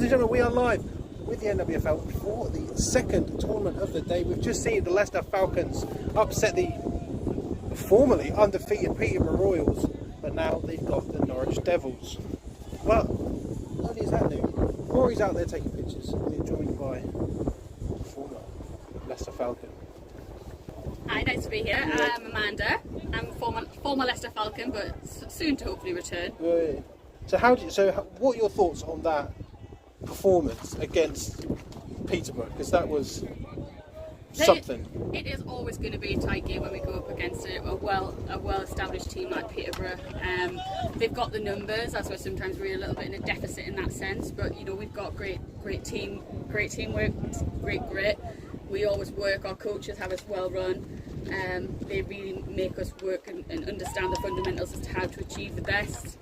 and gentlemen, we are live with the NWFL for the second tournament of the day. We've just seen the Leicester Falcons upset the formerly undefeated Peterborough Royals, but now they've got the Norwich Devils. Well, not only is that new, Rory's out there taking pictures, and he's joined by former Leicester Falcon. Hi, nice to be here. I'm Amanda. I'm a former Leicester Falcon, but soon to hopefully return. Right. So, what are your thoughts on that performance against Peterborough? Because that was something. It is always going to be a tight game when we go up against a well-established team like Peterborough. They've got the numbers, as sometimes we're a little bit in a deficit in that sense. But you know, we've got great teamwork, great grit. We always work. Our coaches have us well run. They really make us work and understand the fundamentals as to how to achieve the best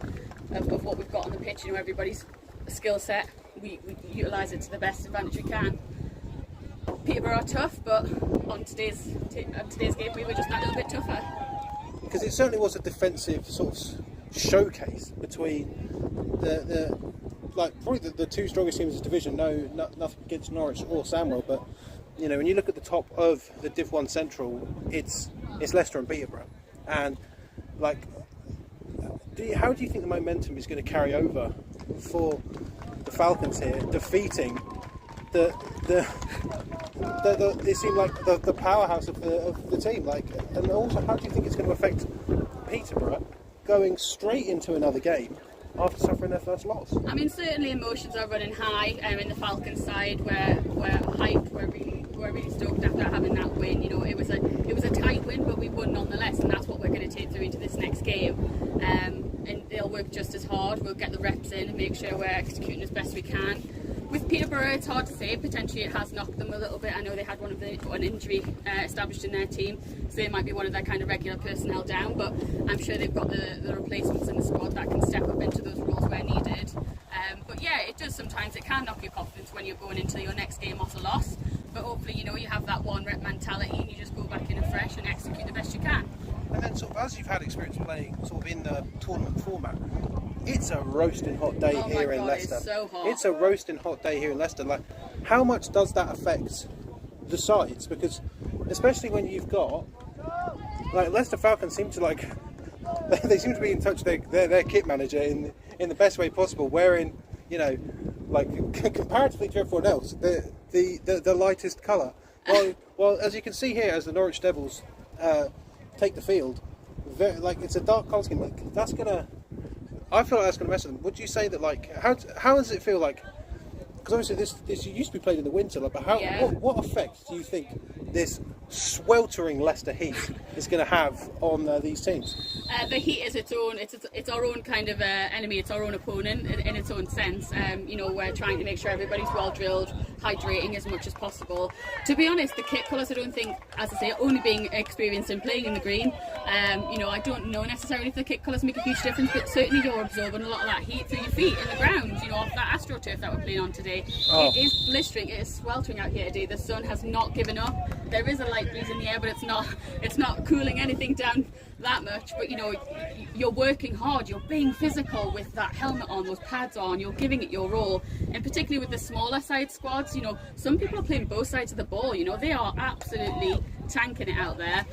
of what we've got on the pitch. You know, everybody's skill set, we utilise it to the best advantage we can. Peterborough are tough, but on today's game we were just that little bit tougher. Because it certainly was a defensive sort of showcase between probably the two strongest teams in the division. Nothing against Norwich or Sandwell, but you know, when you look at the top of the Div 1 Central, it's Leicester and Peterborough, and like, how do you think the momentum is going to carry over for the Falcons here, defeating it seemed like the powerhouse of the team, like, and also how do you think it's going to affect Peterborough going straight into another game after suffering their first loss? I mean, certainly emotions are running high in the Falcons side. We're hyped. We're really stoked after having that win. You know, it was a tight win, but we won nonetheless, and that's what we're going to take through into this next game. And they'll work just as hard. We'll get the reps in and make sure we're executing as best we can. With Peterborough, it's hard to say. Potentially it has knocked them a little bit. I know they had one injury established in their team, so they might be one of their kind of regular personnel down, but I'm sure they've got the replacements in the squad that can step up into those roles where needed. But yeah, it does sometimes, it can knock your confidence when you're going into your next game off a loss, but hopefully, you know, you have that one rep mentality and you just go back in afresh and execute the best you can. And then sort of as you've had experience playing sort of in the tournament format, it's a roasting hot day here in Leicester. It's so hot. It's a roasting hot day here in Leicester. Like, how much does that affect the sides? Because especially when you've got, like, Leicester Falcons seem to they seem to be in touch with their kit manager in the best way possible, wearing, you know, like, comparatively to everyone else, the lightest colour. Well, as you can see here, as the Norwich Devils take the field, it's a dark colour scheme. Like, I feel like that's going to mess with them. Would you say that, like, how does it feel like? Because obviously this used to be played in the winter. Like, but what effect do you think this sweltering Leicester heat is going to have on these teams? The heat is it's our own kind of enemy. It's our own opponent in its own sense. You know, we're trying to make sure everybody's well drilled, hydrating as much as possible. To be honest, the kit colours, I don't think, as I say, only being experienced in playing in the green, you know, I don't know necessarily if the kit colours make a huge difference, but certainly you're absorbing a lot of that heat through your feet in the ground, you know, off that AstroTurf that we're playing on today. Oh. It is blistering, it is sweltering out here today. The sun has not given up. There is a light breeze in the air, but it's not cooling anything down that much. But you know, you're working hard, you're being physical with that helmet on, those pads on, you're giving it your all, and particularly with the smaller side squads, you know, some people are playing both sides of the ball. You know, they are absolutely tanking it out there.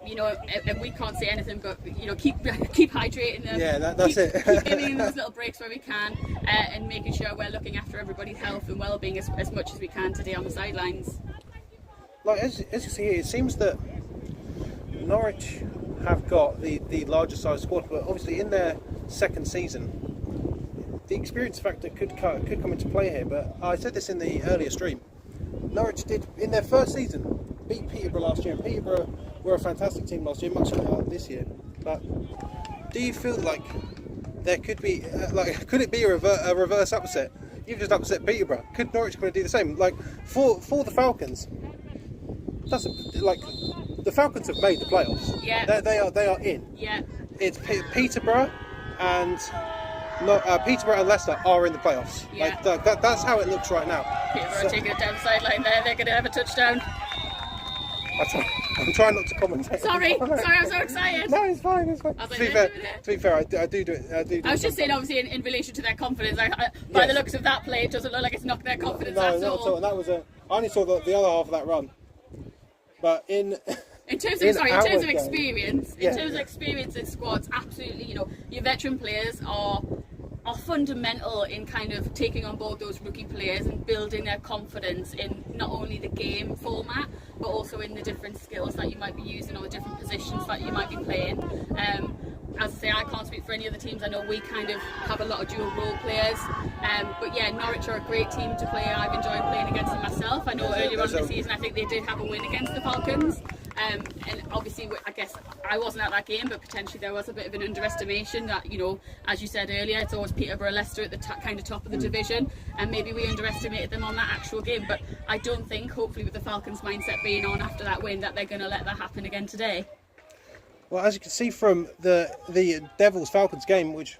You know, and we can't say anything but, you know, keep hydrating them. Yeah, that's it. Keep giving those little breaks where we can, and making sure we're looking after everybody's health and well-being as much as we can today on the sidelines. Like, as you see here, it seems that Norwich have got the larger size squad, but obviously in their second season, the experience factor could come into play here. But I said this in the earlier stream. Norwich did, in their first season, beat Peterborough last year, and Peterborough were a fantastic team last year, much like this year. But do you feel like there could be, could it be a reverse upset? You've just upset Peterborough. Could Norwich going to do the same? Like, for the Falcons, the Falcons have made the playoffs. Yeah. They are in. Yeah. It's Peterborough and Peterborough and Leicester are in the playoffs. Yeah. That's how it looks right now. Peterborough taking it down the sideline there. They're going to have a touchdown. I'm trying not to commentate. Sorry, I'm so excited. No, it's fine. It's fine. I was like, To be fair, I do do it. I was just saying, obviously, in relation to their confidence. By the looks of that play, it doesn't look like it's knocked their confidence at all. That was I only saw the other half of that run, but in terms of experience, yeah. in terms of experience in squads, absolutely, your veteran players are fundamental in kind of taking on board those rookie players and building their confidence in not only the game format but also in the different skills that you might be using or the different positions that you might be playing. As I say, I can't speak for any other teams. I know we kind of have a lot of dual role players, but yeah, Norwich are a great team to play. I've enjoyed playing against them myself. I know earlier on in the season I think they did have a win against the Falcons. And obviously, I guess I wasn't at that game, but potentially there was a bit of an underestimation that, as you said earlier, it's always Peterborough, Leicester at the kind of top of the division, and maybe we underestimated them on that actual game. But I don't think, hopefully with the Falcons' mindset being on after that win, that they're going to let that happen again today. Well, as you can see from the Devils Falcons game, which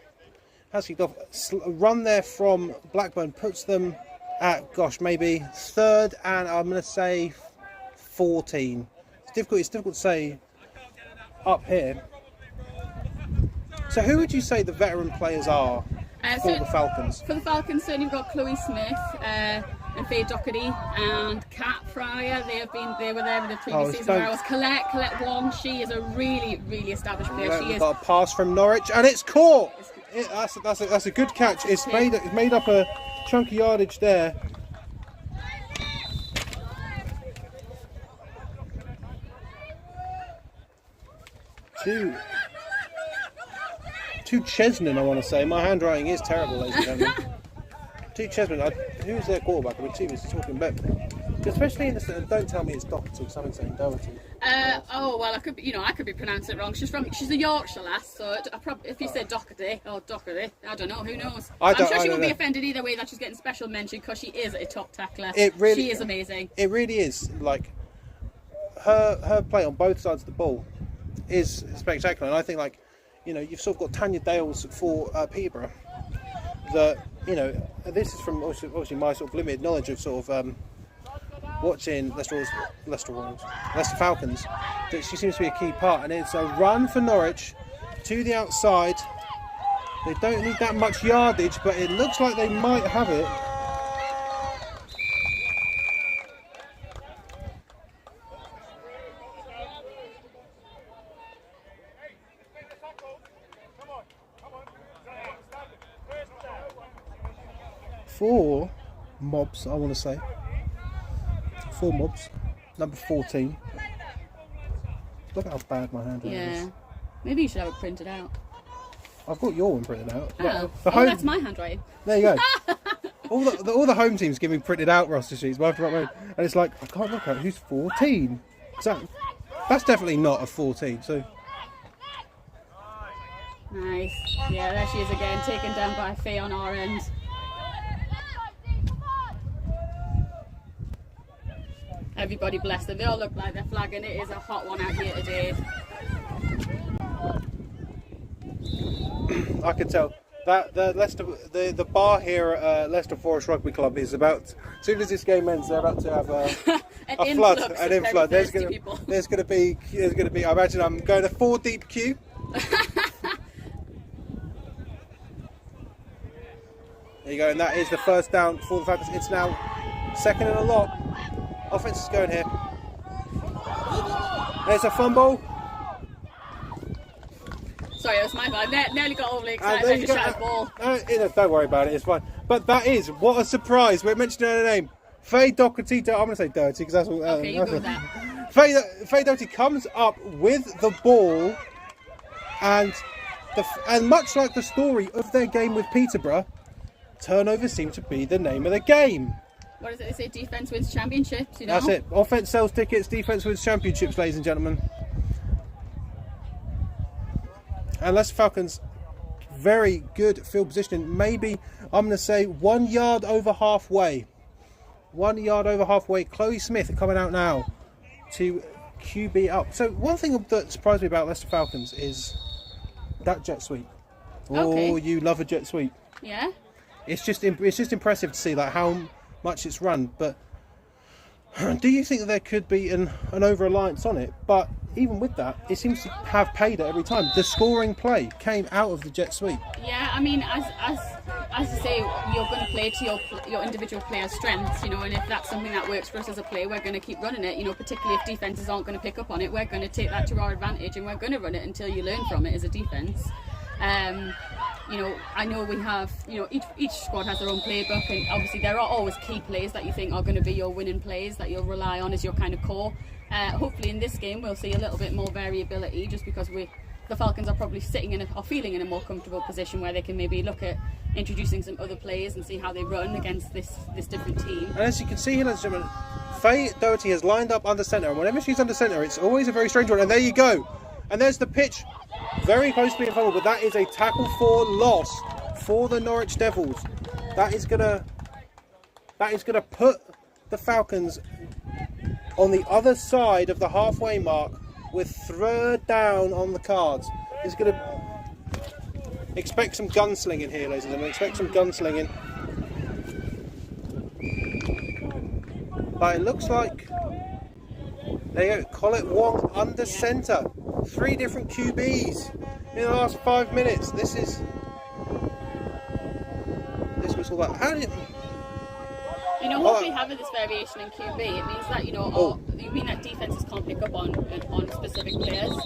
has kicked off, a run there from Blackburn puts them at, maybe third, and I'm going to say 14. It's difficult to say up here. So who would you say the veteran players are for the Falcons? For the Falcons, certainly we've got Chloe Smith and Faye Doherty and Kat Fryer. They were there in the previous season. Where I was Colette Wong. She is a really, really established player. She is. Got a pass from Norwich and it's caught. That's a good catch. It's made up a chunk of yardage there. To Chesnan, I want to say. My handwriting is terrible, ladies and gentlemen. To Chesnan. Who's their quarterback? I mean, she was talking about, especially in the. Don't tell me it's Doherty. Because I'm saying Doherty. I could be pronouncing it wrong. She's a Yorkshire lass, so if you said Doherty, I don't know. Who knows? I'm sure she won't be offended either way that she's getting special mention because she is a top tackler. She is amazing. It really is. Like her play on both sides of the ball is spectacular, and I think you've sort of got Tanya Dales for Peterborough. That this is from obviously my sort of limited knowledge of sort of watching Leicester Falcons. That she seems to be a key part, and it's a run for Norwich to the outside. They don't need that much yardage, but it looks like they might have it. Four mobs, I want to say. 4 mobs. Number 14. Look at how bad my handwriting is. Yeah. Maybe you should have it printed out. I've got your one printed out. That's my handwriting. There you go. all the home teams give me printed out roster sheets. And it's like, I can't look at who's 14. That's definitely not a 14. So. Nice. Yeah, there she is again, taken down by Faye on our end. Everybody bless them. They all look like they're flagging. It is a hot one out here today. I can tell that the bar here at Leicester Forest Rugby Club is about. As soon as this game ends, they're about to have an influx. There's going to be. I imagine I'm going to 4 deep queue. There you go, and that is the first down for the Falcons. It's now 2nd and a lot. Offense is going here. There's a fumble. Sorry, that was my bad. Nearly got overly excited about the shot ball. Don't worry about it, it's fine. But that is, what a surprise. We're mentioning her name. Faye Doherty. I'm going to say Doherty because that's what. Okay, you go with that. Faye Doherty comes up with the ball, and much like the story of their game with Peterborough, turnovers seem to be the name of the game. What is it? They say defence wins championships, That's it. Offence sells tickets, defence wins championships, ladies and gentlemen. And Leicester Falcons, very good field positioning. Maybe, I'm going to say, 1 yard over halfway. 1 yard over halfway. Chloe Smith coming out now to QB up. So one thing that surprised me about Leicester Falcons is that jet sweep. Okay. Oh, you love a jet sweep. Yeah. It's just impressive to see how much it's run, but Do you think that there could be an over-reliance on it? But even with that, it seems to have paid it every time. The scoring play came out of the jet sweep. Yeah, I mean, as I say, you're going to play to your individual player's strengths, you know, and if that's something that works for us as a player, we're going to keep running it, you know, particularly if defences aren't going to pick up on it, we're going to take that to our advantage and we're going to run it until you learn from it as a defence. You know, I know we have, you know, each squad has their own playbook, and obviously there are always key plays that you think are going to be your winning plays that you'll rely on as your kind of core. Hopefully in this game we'll see a little bit more variability, just because the Falcons are probably feeling in a more comfortable position where they can maybe look at introducing some other players and see how they run against this different team. And as you can see here, ladies and gentlemen, Faye Doherty has lined up under centre, and whenever she's under centre, it's always a very strange one. And there you go. And there's the pitch, very close to being fumbled, but that is a tackle for loss for the Norwich Devils. That is gonna put the Falcons on the other side of the halfway mark with third down on the cards. It's gonna expect some gunslinging here, ladies and gentlemen. Expect some gunslinging. But it looks like there you go. Colette Wong under centre. 3 different QBs in the last 5 minutes. This was all that. How did you know, hopefully having this variation in QB, it means that, you know, you mean that defences can't pick up on specific players.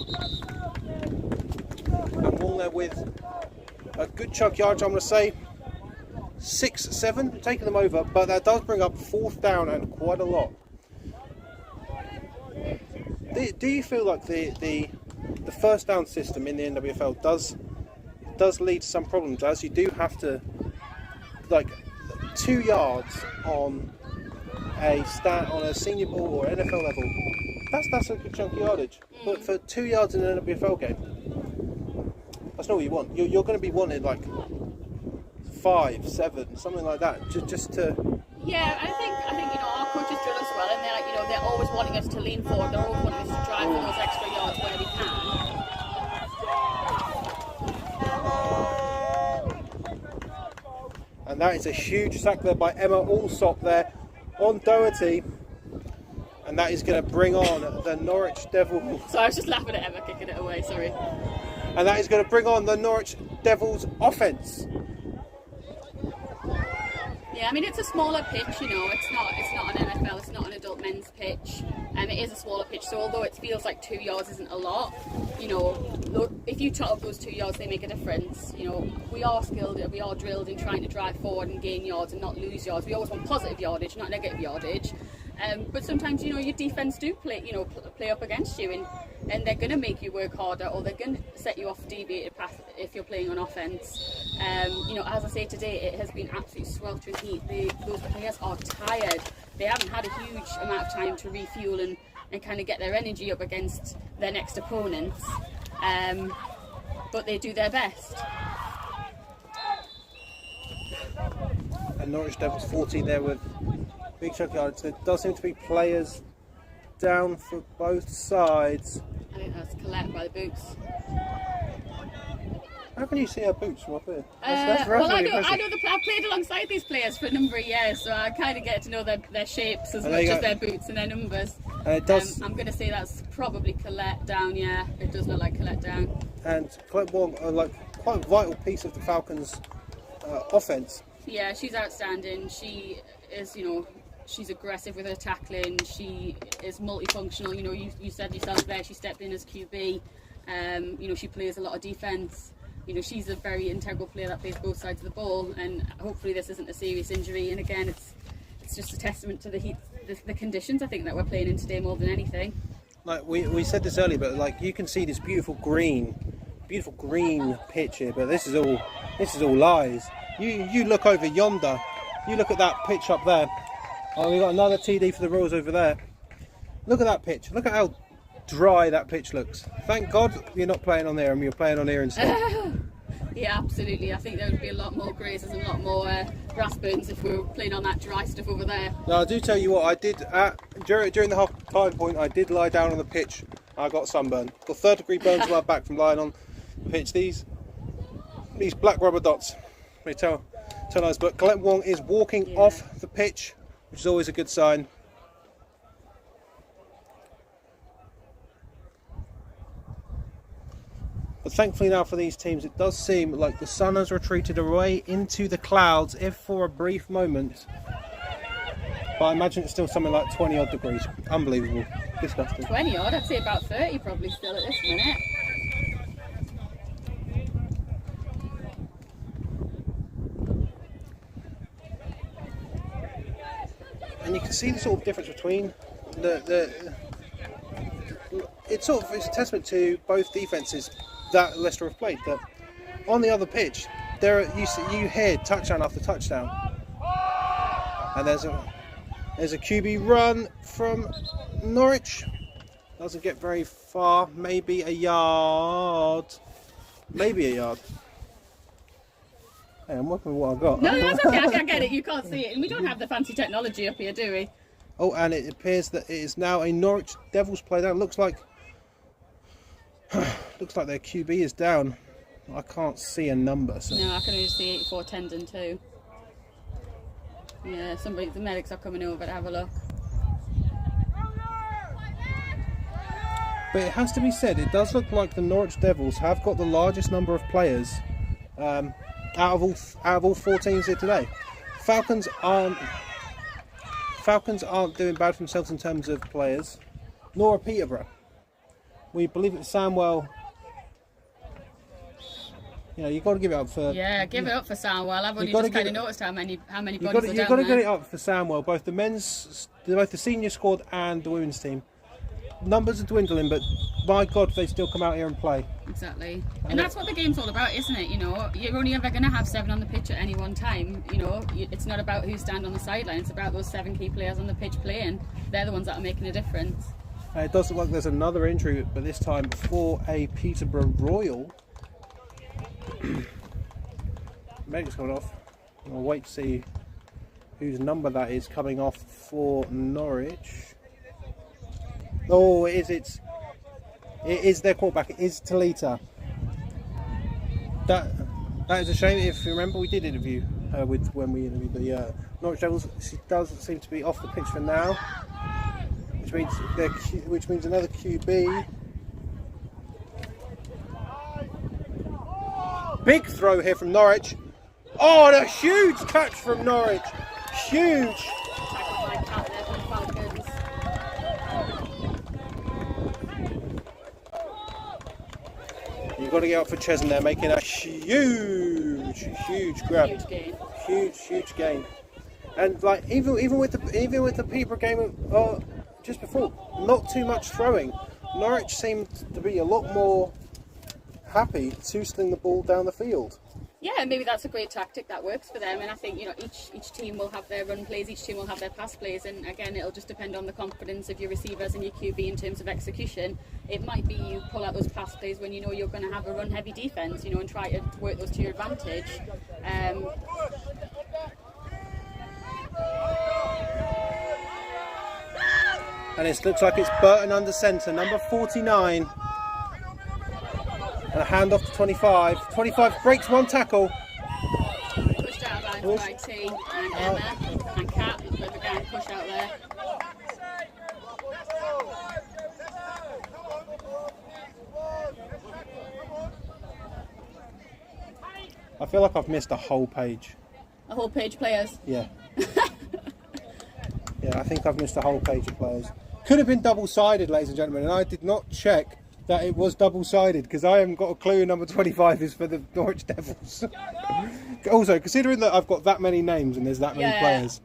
And Wong there with a good chunk yardage, I'm going to say 6-7, taking them over, but that does bring up 4th down and quite a lot. Do you feel like the first down system in the NWFL does lead to some problems, as you do have to, like, 2 yards on a senior ball or NFL level, that's a good chunk of yardage. But for 2 yards in an NWFL game, that's not what you want. You're going to be wanting like 5, 7, something like that, just to. Yeah, I think you know, our coaches drill us well, and they're always wanting us to lean forward. They're always wanting us to drive for those extra yards where we can. And that is a huge sack there by Emma Allsop there on Doherty. And that is going to bring on the Norwich Devils. So I was just laughing at Emma kicking it away, sorry. And that is going to bring on the Norwich Devils offence. Yeah, I mean, it's a smaller pitch, you know, it's not an NFL, it's not an adult men's pitch, and it is a smaller pitch, so although it feels like 2 yards isn't a lot, you know, if you tot up those 2 yards, they make a difference. You know, we are skilled, we are drilled in trying to drive forward and gain yards and not lose yards. We always want positive yardage, not negative yardage. But sometimes, you know, your defence do play up against you, and they're going to make you work harder, or they're going to set you off a deviated path if you're playing on offence. You know, as I say today, it has been absolutely sweltering heat. Those players are tired. They haven't had a huge amount of time to refuel and kind of get their energy up against their next opponents. But they do their best. And Norwich Devils 14 there with big chunk yards. There does seem to be players down for both sides. I think that's Colette by the boots. How can you see her boots from up here? Well, I've played alongside these players for a number of years, so I kind of get to know their shapes as much as their boots and their numbers. And it does. I'm going to say that's probably Colette down, yeah. It does look like Colette down. And Colette Wong, like, quite a vital piece of the Falcons' offence. Yeah, she's outstanding. She is, you know, she's aggressive with her tackling. She is multifunctional. You know, you said yourself there, she stepped in as QB. You know, she plays a lot of defence. You know, she's a very integral player that plays both sides of the ball, and hopefully this isn't a serious injury. And again, it's just a testament to the heat, the conditions I think that we're playing in today more than anything. Like we said this earlier, but like you can see this beautiful green pitch here, but this is all lies. You look over yonder, you look at that pitch up there. Oh, we've got another TD for the Royals over there. Look at that pitch. Look at how dry that pitch looks. Thank God you're not playing on there and you're playing on here instead. Yeah, absolutely. I think there would be a lot more grazes and a lot more grass burns if we were playing on that dry stuff over there. Now, I do tell you what, I did during the half-time point, I did lie down on the pitch. I got sunburn. Got 3rd-degree burns on my back from lying on the pitch. These black rubber dots. They tell nice. But Colette Wong is walking off the pitch, which is always a good sign. But thankfully now for these teams, it does seem like the sun has retreated away into the clouds, if for a brief moment. But I imagine it's still something like 20 odd degrees. Unbelievable. Disgusting. 20 odd, I'd say about 30 probably still at this minute. And you can see the sort of difference between it's a testament to both defences that Leicester have played. That on the other pitch, you hear touchdown after touchdown, and there's a QB run from Norwich. Doesn't get very far, maybe a yard. Hey, I'm working with what I've got. No, that's okay, I get it, you can't see it. And we don't have the fancy technology up here, do we? Oh, and it appears that it is now a Norwich Devils play down. Looks like their QB is down. I can't see a number. So. No, I can only see 84 tendon too. Yeah, the medics are coming over to have a look. But it has to be said, it does look like the Norwich Devils have got the largest number of players out of all 4 teams here today. Falcons aren't doing bad for themselves in terms of players, nor are Peterborough. We believe it's Samwell. You know, you've got to give it up for. Yeah, give it up for Samwell. I've only just kind of noticed how many bodies are down there. You've got to get it up for Samwell. Both the senior squad and the women's team. Numbers are dwindling, but my God, they still come out here and play. Exactly, and that's what the game's all about, isn't it? You know, you're only ever going to have 7 on the pitch at any one time. You know, it's not about who stand on the sideline. It's about those 7 key players on the pitch playing. They're the ones that are making a difference. It does look like there's another injury, but this time for a Peterborough Royal. Medic's gone off. We'll wait to see whose number that is coming off for Norwich. Oh, it is their quarterback. It is Talita. That is a shame. If you remember, we did interview her when we interviewed the Norwich Devils. She does seem to be off the pitch for now, which means another QB. Big throw here from Norwich. Oh, and a huge catch from Norwich. Huge. You've got to get up for Chesney there, making a huge grab. Huge gain. And like even with the Peterborough game just before, not too much throwing. Norwich seemed to be a lot more happy to sling the ball down the field. Yeah, maybe that's a great tactic that works for them, and I think, you know, each team will have their run plays, each team will have their pass plays, and again, it'll just depend on the confidence of your receivers and your QB in terms of execution. It might be you pull out those pass plays when you know you're going to have a run heavy defence, you know, and try to work those to your advantage. And it looks like it's Burton under centre, number 49. And a handoff to 25. 25 breaks one tackle. Pushed out by T and Emma and Kat. But again, push out there. I feel like I've missed a whole page. A whole page players? Yeah. Yeah, I think I've missed a whole page of players. Could have been double-sided, ladies and gentlemen, and I did not check that it was double-sided because I haven't got a clue number 25 is for the Norwich Devils. Also, considering that I've got that many names and there's that many players,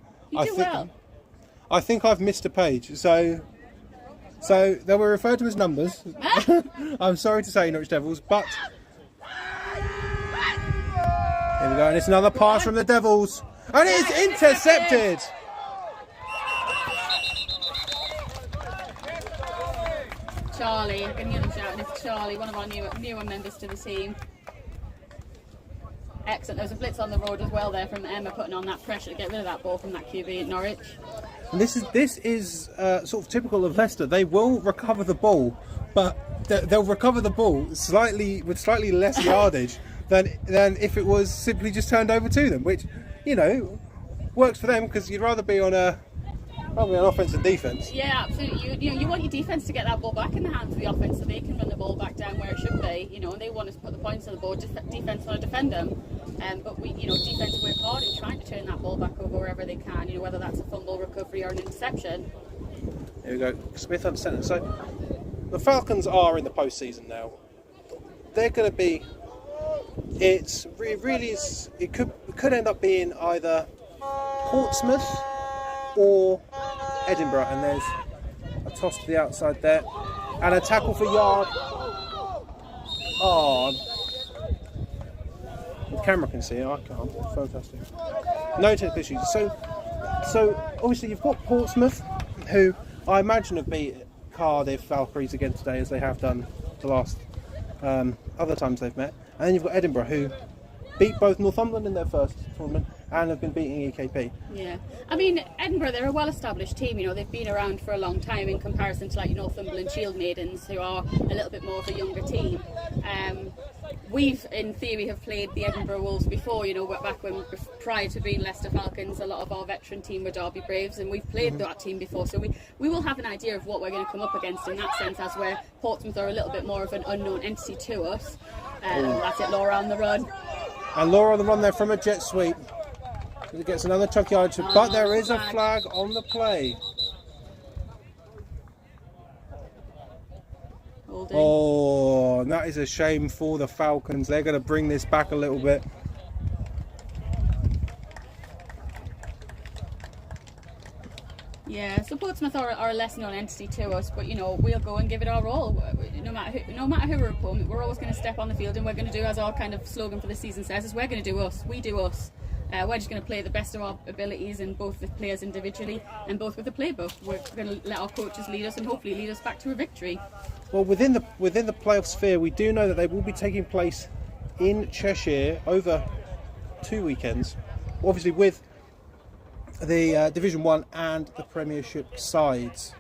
I think I've missed a page. So they were referred to as numbers. I'm sorry to say, Norwich Devils, but here we go, and it's another pass from the Devils, and it is intercepted. Charlie, I can hear them shouting. It's Charlie, one of our newer members to the team. Excellent. There was a blitz on the road as well there from Emma, putting on that pressure to get rid of that ball from that QB at Norwich. And this is sort of typical of Leicester. They will recover the ball, but they'll recover the ball with slightly less yardage than if it was simply just turned over to them, which, you know, works for them because you'd rather be on a Probably on offense and defense. Yeah, absolutely. You want your defence to get that ball back in the hands of the offence so they can run the ball back down where it should be. You know, and they want us to put the points on the board. Defence want to defend them. But we, defence work hard in trying to turn that ball back over wherever they can. You know, whether that's a fumble recovery or an interception. Here we go. Smith under centre. So the Falcons are in the postseason now. They're going to be. It really is. It could end up being either Portsmouth or Edinburgh, and there's a toss to the outside there, and a tackle for yard. Oh, the camera can see it. I can't. Fantastic. No technical issues. So obviously you've got Portsmouth, who I imagine have beat Cardiff Valkyries again today, as they have done the last other times they've met. And then you've got Edinburgh, who beat both Northumberland in their first tournament and have been beating EKP. Yeah, I mean, Edinburgh, they're a well-established team. You know, they've been around for a long time in comparison to like Northumberland Shield Maidens, who are a little bit more of a younger team. We've, in theory, have played the Edinburgh Wolves before. You know, back when prior to being Leicester Falcons, a lot of our veteran team were Derby Braves, and we've played that team before. So we will have an idea of what we're going to come up against in that sense, as where Portsmouth are a little bit more of an unknown entity to us. That's it, Laura on the run. And Laura on the run there from a jet sweep. It gets another chuck yard, but there is a flag on the play. Holding. Oh, and that is a shame for the Falcons. They're going to bring this back a little bit. Yeah, so Portsmouth are a less known entity to us, but you know, we'll go and give it our all. No matter who we're opponent, we're always going to step on the field, and we're going to do, as our kind of slogan for the season says, is we're going to do us. We do us. We're just going to play the best of our abilities, and both the players individually and both with the playbook. We're going to let our coaches lead us and hopefully lead us back to a victory. Well, within the playoff sphere, we do know that they will be taking place in Cheshire over 2 weekends, obviously with the Division 1 and the Premiership sides.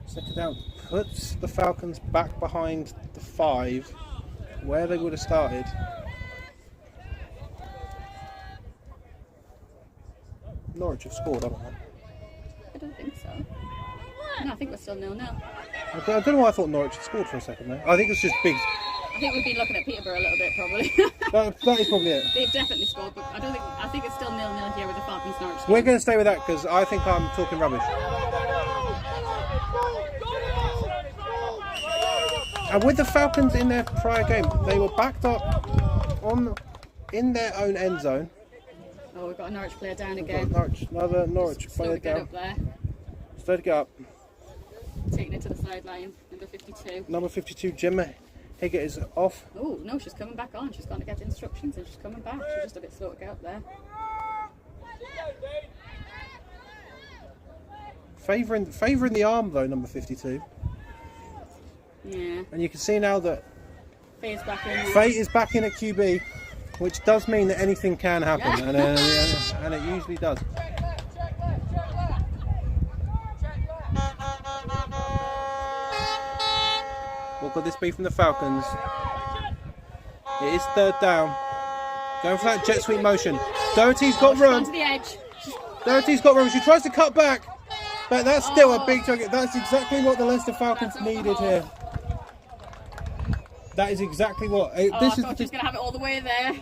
Second down puts the Falcons back behind the 5 where they would have started. Norwich have scored, haven't they? I don't think so. No, I think we're still 0-0. I don't know why I thought Norwich had scored for a second there. I think it's just big. I think we've been looking at Peterborough a little bit, probably. That is probably it. They've definitely scored, but I think it's still 0-0 here with the Falcons Norwich. We're going to stay with that because I think I'm talking rubbish. And with the Falcons in their prior game, they were backed up in their own end zone. Oh, we've got a Norwich player down again. Another Norwich player down. Up there. Slow to get up. Taking it to the sideline, number 52. Number 52, Gemma Higgett is off. Oh, no, she's coming back on. She's going to get instructions and she's coming back. She's just a bit slow to get up there. Favouring the arm, though, number 52. Yeah. And you can see now that Faye's back in. Faye is back in at QB, which does mean that anything can happen, and it usually does. What could this be from the Falcons? It is third down. Going for that jet sweep motion. Doherty's got room. To the edge. Doherty's got room. She tries to cut back, but that's still a big target. That's exactly what the Leicester Falcons needed here. That is exactly what. I thought she was going to have it all the way there.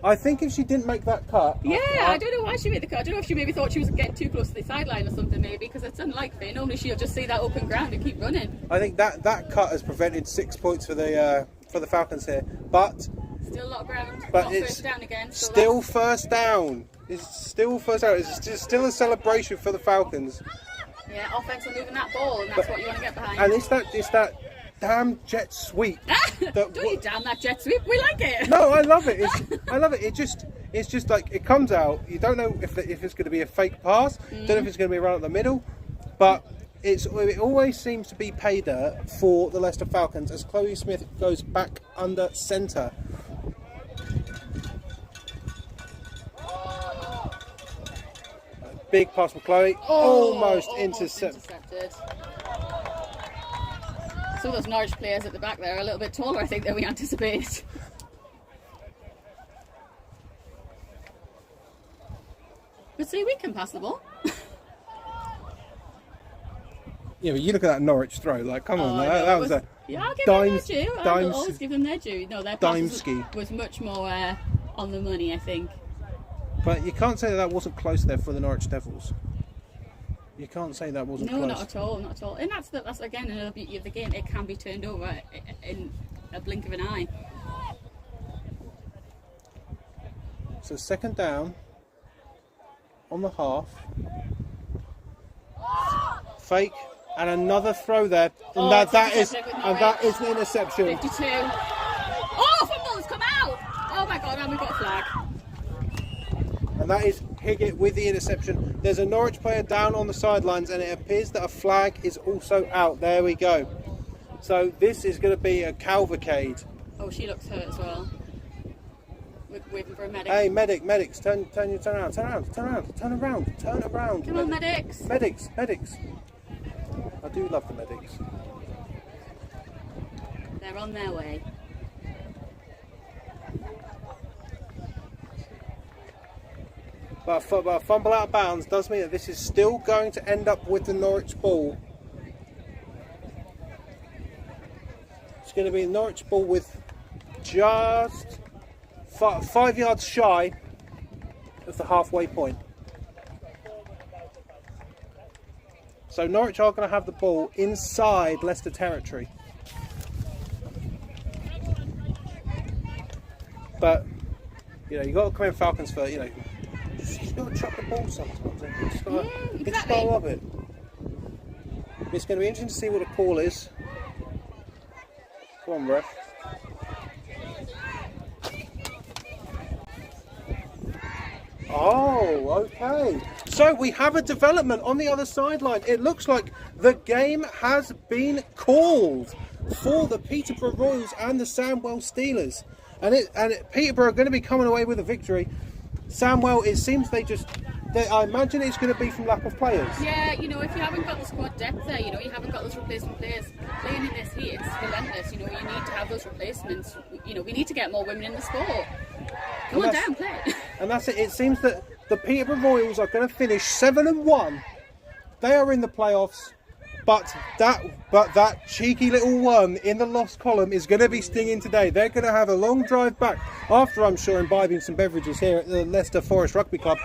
I think if she didn't make that cut... Yeah, I don't know why she made the cut. I don't know if she maybe thought she was getting too close to the sideline or something, maybe, because it's unlike Faye. Normally she'll just see that open ground and keep running. I think that cut has prevented 6 points for the Falcons here, but... Still a lot of ground. But it's first down again, so still first down. It's still first down. It's still a celebration for the Falcons. Yeah, offense are moving that ball, and that's what you want to get behind. And it's that damn jet sweep. Don't you damn that jet sweep. We like it. No, I love it. I love it. It's just like it comes out. You don't know if it's going to be a fake pass. Don't know if it's going to be right up the middle. But it always seems to be pay dirt for the Leicester Falcons as Chloe Smith goes back under centre. Big pass for Chloe. Almost intercepted. Some of those Norwich players at the back there are a little bit taller, I think, than we anticipate. But see, we can pass the ball. Yeah, but you look at that Norwich throw. Like, come on, that was a yeah, I'll give them their due. I'll always give them their due. No, their pass was much more on the money, I think. But you can't say that wasn't close there for the Norwich Devils. You can't say that wasn't close. No, not at all, not at all. And that's again another beauty of the game. It can be turned over in a blink of an eye. So second down on the half. Fake and another throw there. And that is an interception. 52. Oh, football's come out! Oh my god, and we've got a flag. And that is Higgett with the interception. There's a Norwich player down on the sidelines, and it appears that a flag is also out. There we go. So this is going to be a cavalcade. Oh, she looks hurt as well. We're waiting for a medic. Hey, medics, turn around. Come on, medics. Medics. I do love the medics. They're on their way. But a fumble out of bounds does mean that this is still going to end up with the Norwich ball. It's going to be a Norwich ball with just 5 yards shy of the halfway point. So Norwich are going to have the ball inside Leicester territory. But, you've got to come in Falcons for, just got to chuck the ball sometimes. It's part of it. It's going to be interesting to see what the call is. Come on, ref. Oh, okay. So we have a development on the other sideline. It looks like the game has been called for the Peterborough Royals and the Sandwell Steelers. And Peterborough are going to be coming away with a victory. Sandwell, it seems I imagine it's going to be from lack of players. Yeah, if you haven't got the squad depth there, you haven't got those replacement players playing in this heat, it's relentless. You need to have those replacements. We need to get more women in the sport. Come on down, play. And that's it. It seems that the Peterborough Royals are going to finish 7-1. They are in the playoffs, but that cheeky little one in the lost column is going to be stinging today. They're going to have a long drive back after, I'm sure, imbibing some beverages here at the Leicester Forest Rugby Club.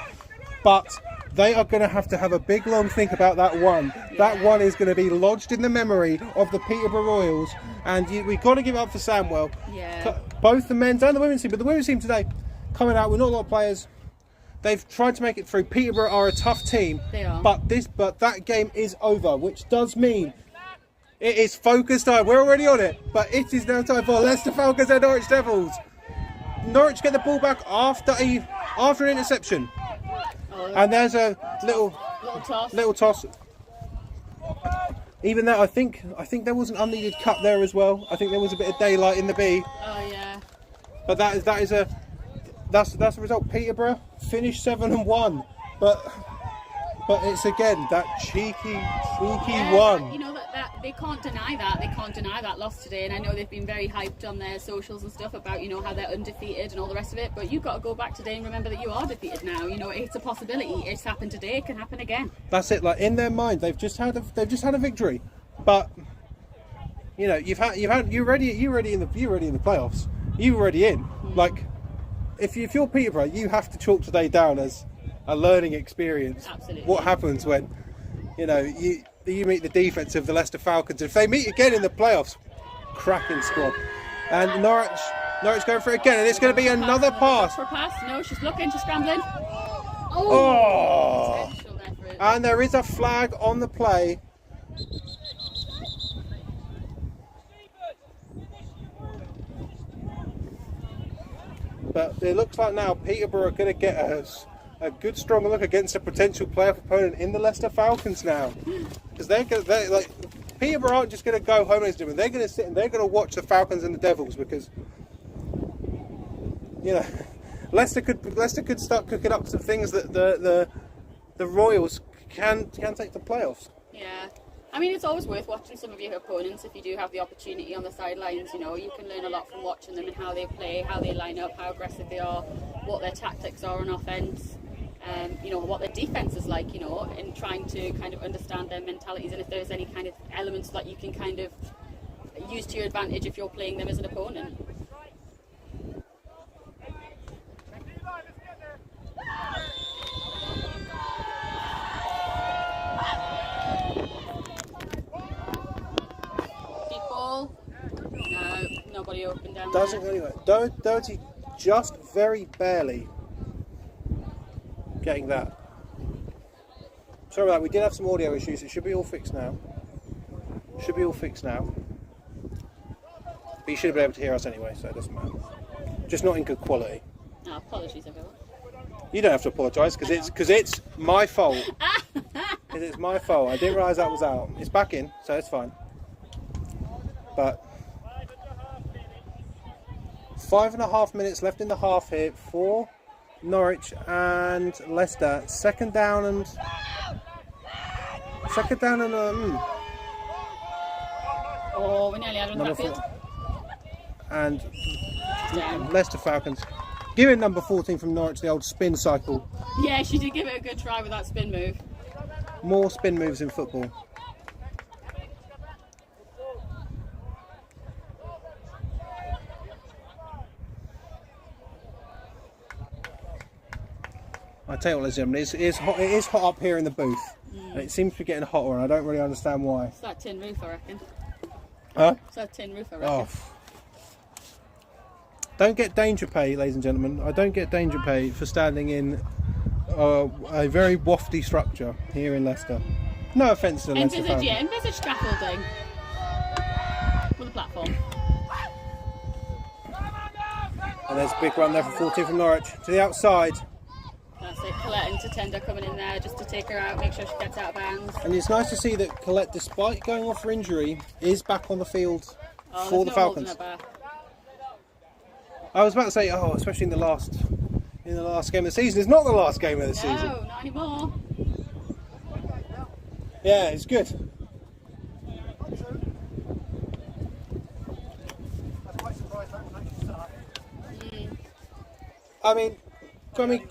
But they are going to have a big long think about that one. Yeah. That one is going to be lodged in the memory of the Peterborough Royals. And we've got to give it up for Sandwell. Yeah. Both the men's and the women's team. But the women's team today, coming out with not a lot of players. They've tried to make it through. Peterborough are a tough team. They are. But that game is over, which does mean it is focus time. We're already on it. But it is now time for Leicester Falcons and Norwich Devils. Norwich get the ball back after an interception. And there's a little toss. Even though I think there was an unneeded cut there as well. I think there was a bit of daylight in the B. Oh yeah. But that's the result. Peterborough finished 7-1. But it's again that cheeky one. That they can't deny that. They can't deny that loss today. And I know they've been very hyped on their socials and stuff about how they're undefeated and all the rest of it. But you've got to go back today and remember that you are defeated now. It's a possibility. It's happened today. It can happen again. That's it. Like in their mind, they've just had a victory. But you're already in the playoffs. You're already in. Like if you're Peterborough, you have to chalk today down as a learning experience. Absolutely. What happens when you meet the defence of the Leicester Falcons? If they meet again in the playoffs, cracking squad. And Norwich going for it again, and it's going to be another pass. For a pass? No, she's looking, she's scrambling. Oh! And there is a flag on the play. But it looks like now Peterborough are going to get a good strong look against a potential playoff opponent in the Leicester Falcons now, because they're like Peterborough aren't just going to go home and do it. They're going to sit and they're going to watch the Falcons and the Devils, because Leicester could start cooking up some things that the Royals can take to playoffs. Yeah. I mean, it's always worth watching some of your opponents if you do have the opportunity on the sidelines. You know, you can learn a lot from watching them and how they play, how they line up, how aggressive they are, what their tactics are on offence, you know, what their defence is like, you know, and trying to kind of understand their mentalities and if there's any kind of elements that you can kind of use to your advantage if you're playing them as an opponent. No, nobody open down Doesn't there. anyway. Doherty just very barely getting that. Sorry about that. We did have some audio issues. It should be all fixed now. Should be all fixed now. But you should be able to hear us anyway, so it doesn't matter. Just not in good quality. No, apologies everyone. You don't have to apologise because it's my fault. 'Cause it's my fault. I didn't realise that was out. It's back in, so it's fine. But 5.5 minutes left in the half here for Norwich and Leicester. Second down and Oh, we nearly had one number backfield. 4. And Down. Leicester Falcons giving number 14 from Norwich the old spin cycle. Yeah, she did give it a good try with that spin move. More spin moves in football. I tell you what, ladies and gentlemen, it is hot up here in the booth, and it seems to be getting hotter, and I don't really understand why. It's that tin roof, I reckon. Huh? It's that tin roof, I reckon. Oh. Don't get danger pay, ladies and gentlemen. I don't get danger pay for standing in a very wafty structure here in Leicester. No offence to the Leicester fans. Envisage scaffolding with a platform. And there's a big run there for 14 from Norwich to the outside. That's it, Colette and Tatenda coming in there just to take her out, make sure she gets out of bounds. And it's nice to see that Colette, despite going off for injury, is back on the field for the there's no holding Falcons. her back. I was about to say, especially in the last game of the season. It's not the last game of the season. No, not anymore. Yeah, it's good. I mean, credit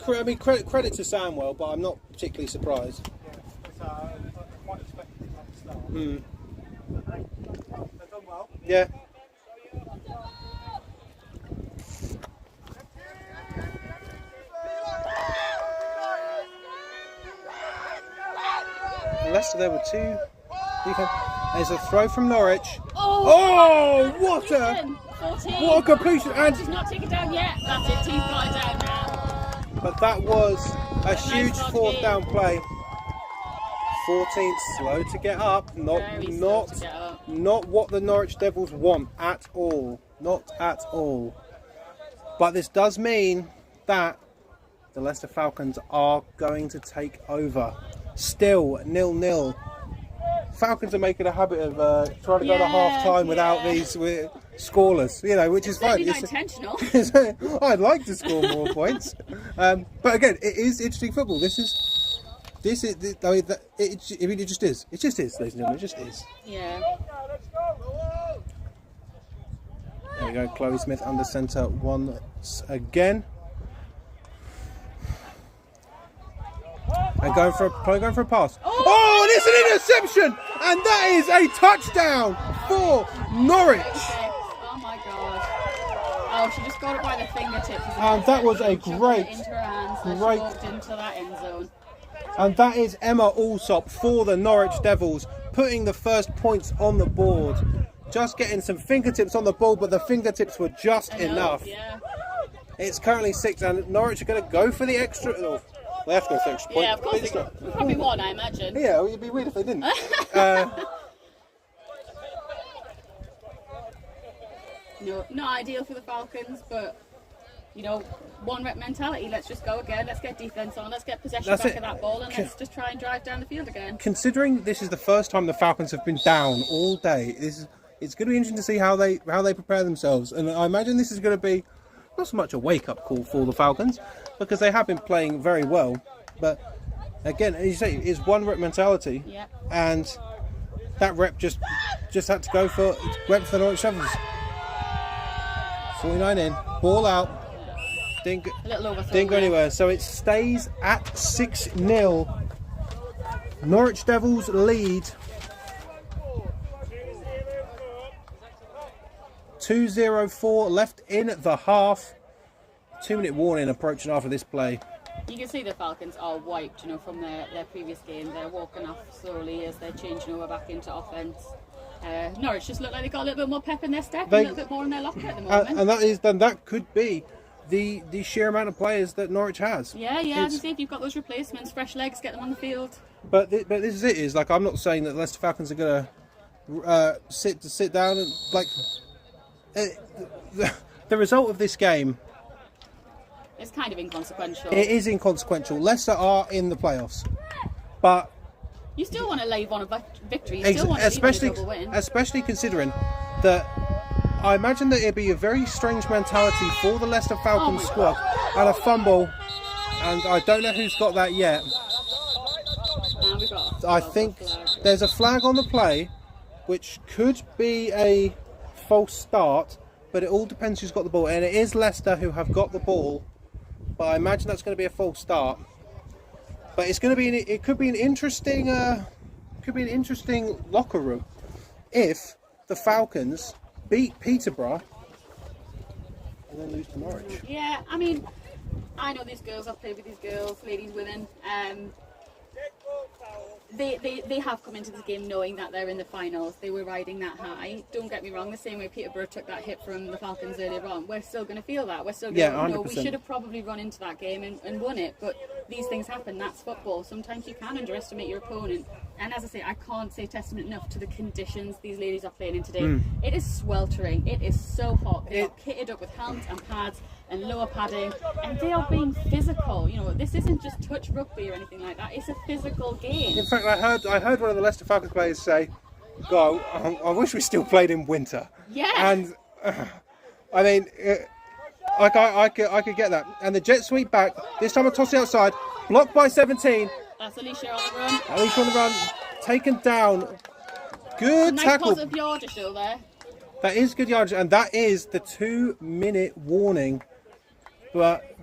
to Samwell, but I'm not particularly surprised. Yeah. Leicester there were two. There's a throw from Norwich. Oh, what a 14. what a completion! And She's not taken down yet. That's it, team's got it down now. but that was a huge nice fourth down play. 14 slow to get up, Very slow to get up. not what the Norwich Devils want at all, not at all. But this does mean that the Leicester Falcons are going to take over. Still 0-0. Falcons are making a habit of trying to go to half time without these scoreless, which is fine. Certainly not intentional. I'd like to score more points, but again, it is interesting football. It just is. It just is, ladies and gentlemen. It just is. Yeah. There we go. Chloe Smith under centre once again. And going for a pass. Oh, and it's an interception! And that is a touchdown for Norwich. Oh my god. Oh, she just got it by the fingertips. And that was a great, into her hands as she great. walked into that end zone. And that is Emma Allsop for the Norwich Devils, putting the first points on the board. Just getting some fingertips on the ball, but the fingertips were just enough. Yeah. It's currently 6, and Norwich are going to go for the extra. Oh, they have to go for the extra point. Yeah, of course. Probably one, I imagine. Yeah, it'd be weird if they didn't. No, not ideal for the Falcons, but one rep mentality. Let's just go again. Let's get defense on. Let's get possession back of that ball, and let's just try and drive down the field again. Considering this is the first time the Falcons have been down all day, it's going to be interesting to see how they prepare themselves. And I imagine this is going to be not so much a wake-up call for the Falcons, because they have been playing very well. But again, as you say, it's one rep mentality. Yeah. And that rep just had to go for Norwich Devils. 49 in, ball out. Didn't go anywhere. So it stays at 6-0. Norwich Devils lead. 2:04 left in the half. 2-minute warning approaching after this play. You can see the Falcons are wiped, from their previous game. They're walking off slowly as they're changing over back into offence. Norwich just look like they got a little bit more pep in their step, a little bit more in their locker at the moment. And that could be the sheer amount of players that Norwich has. Yeah. And see if you've got those replacements, fresh legs, get them on the field. But this is it. Is like I'm not saying that Leicester Falcons are going to sit down and like the result of this game. It's kind of inconsequential. It is inconsequential. Leicester are in the playoffs, but you still want to leave on a victory. You still want to leave on a double win. Especially considering that I imagine that it'd be a very strange mentality for the Leicester Falcons squad and a fumble, and I don't know who's got that yet. I think there's a flag on the play, which could be a false start, but it all depends who's got the ball, and it is Leicester who have got the ball. But I imagine that's going to be a false start. But it's going to be it could be an interesting locker room if the Falcons beat Peterborough and then lose to Norwich. Yeah, I mean, I know these girls. I've played with these girls, ladies, women. They have come into this game knowing that they're in the finals. They were riding that high. Don't get me wrong, the same way Peterborough took that hit from the Falcons earlier on, we're still going to feel that. We're still going to, we should have probably run into that game and won it, but these things happen. That's football. Sometimes you can underestimate your opponent. And as I say, I can't say testament enough to the conditions these ladies are playing in today. It is sweltering. It is so hot. They are kitted up with helmets and pads and lower padding, and they are being physical. This isn't just touch rugby or anything like that. It's a physical game. In fact, I heard one of the Leicester Falcons players say, "God, I wish we still played in winter." Yeah. And I mean, I could get that. And the jet sweep back. This time I toss it outside, blocked by 17. That's Alicia on the run. Alicia on the run, taken down. Good nice tackle. Positive yardage though there. That is good yardage, and that is the 2-minute warning. But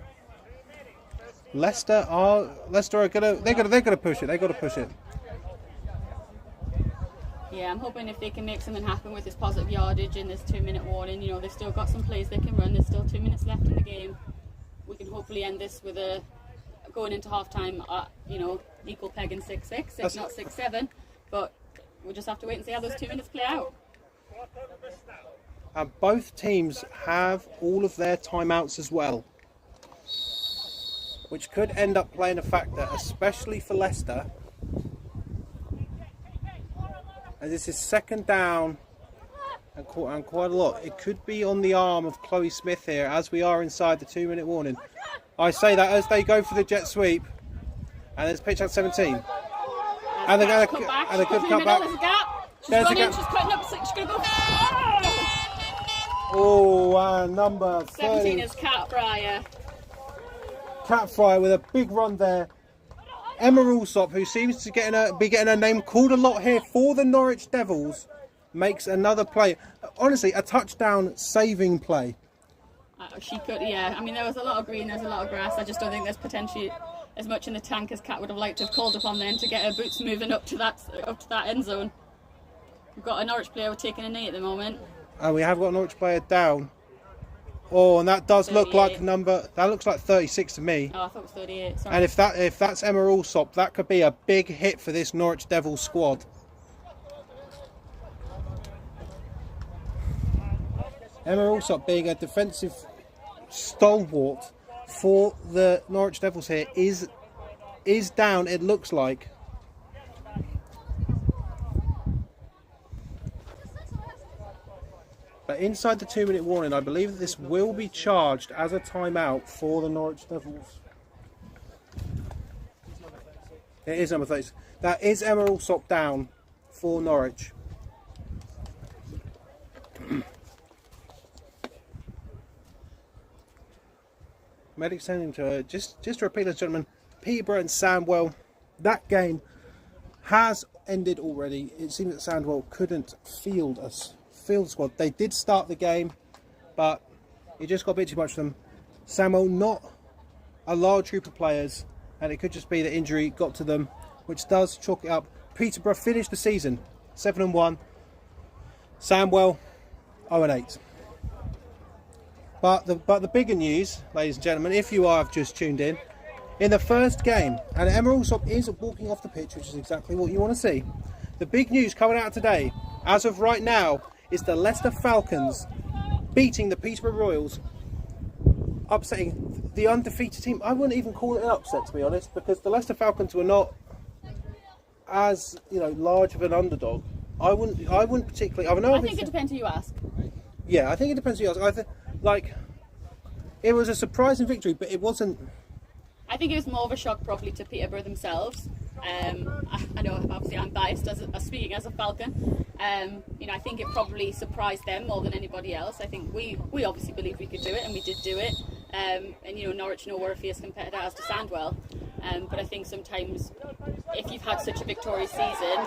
Leicester are gonna push it. They got to push it. Yeah, I'm hoping if they can make something happen with this positive yardage in this 2-minute warning. They've still got some plays they can run. There's still 2 minutes left in the game. We can hopefully end this with going into half time at equal pegging 6-6, if not 6-7. But we'll just have to wait and see how those 2 minutes play out. And both teams have all of their timeouts as well, which could end up playing a factor, especially for Leicester. And this is second down and quite a lot. It could be on the arm of Chloe Smith here as we are inside the 2-minute warning. I say that as they go for the jet sweep. And there's pitch at 17. And they're going to cut back. There's a gap. There's running, a gap. she's cutting up, she's going to go. Oh, number 17 is Cat Fryer. Cat Fryer with a big run there. Emma Allsop, who seems to be getting her name called a lot here for the Norwich Devils, makes another play. Honestly, a touchdown saving play. She could, yeah. I mean, there was a lot of green, there's a lot of grass. I just don't think there's potentially as much in the tank as Cat would have liked to have called upon then to get her boots moving up to that end zone. We've got a Norwich player taking a knee at the moment. And we have got a Norwich player down. Oh, and that does 38. look like that looks like 36 to me. Oh, I thought it was 38. Sorry. And if that's Emma Allsop, that could be a big hit for this Norwich Devils squad. Emma Allsop being a defensive stalwart for the Norwich Devils here is down, it looks like. But inside the 2-minute warning, I believe that this will be charged as a timeout for the Norwich Devils. It is number 30. That is Emma Allsop down for Norwich. Medic sending to her. Just to repeat, ladies and gentlemen, Peterborough and Sandwell, that game has ended already. It seems that Sandwell couldn't field the squad. They did start the game, but it just got a bit too much for them. Sandwell, not a large group of players, and it could just be that injury got to them, which does chalk it up. Peterborough finished the season 7-1. Sandwell 0-8. But the bigger news, ladies and gentlemen, if you have just tuned in the first game, and Emma Allsop is walking off the pitch, which is exactly what you want to see. The big news coming out today, as of right now, is the Leicester Falcons beating the Peterborough Royals, upsetting the undefeated team. I wouldn't even call it an upset, to be honest, because the Leicester Falcons were not as large of an underdog. I wouldn't particularly. I think it depends who you ask. Yeah, I think it depends who you ask. It was a surprising victory, but it wasn't. I think it was more of a shock probably to Peterborough themselves. I know obviously I'm biased as speaking as a Falcon. I think it probably surprised them more than anybody else. I think we obviously believed we could do it, and we did do it. Norwich were a fierce competitor as to Sandwell. But I think sometimes if you've had such a victorious season,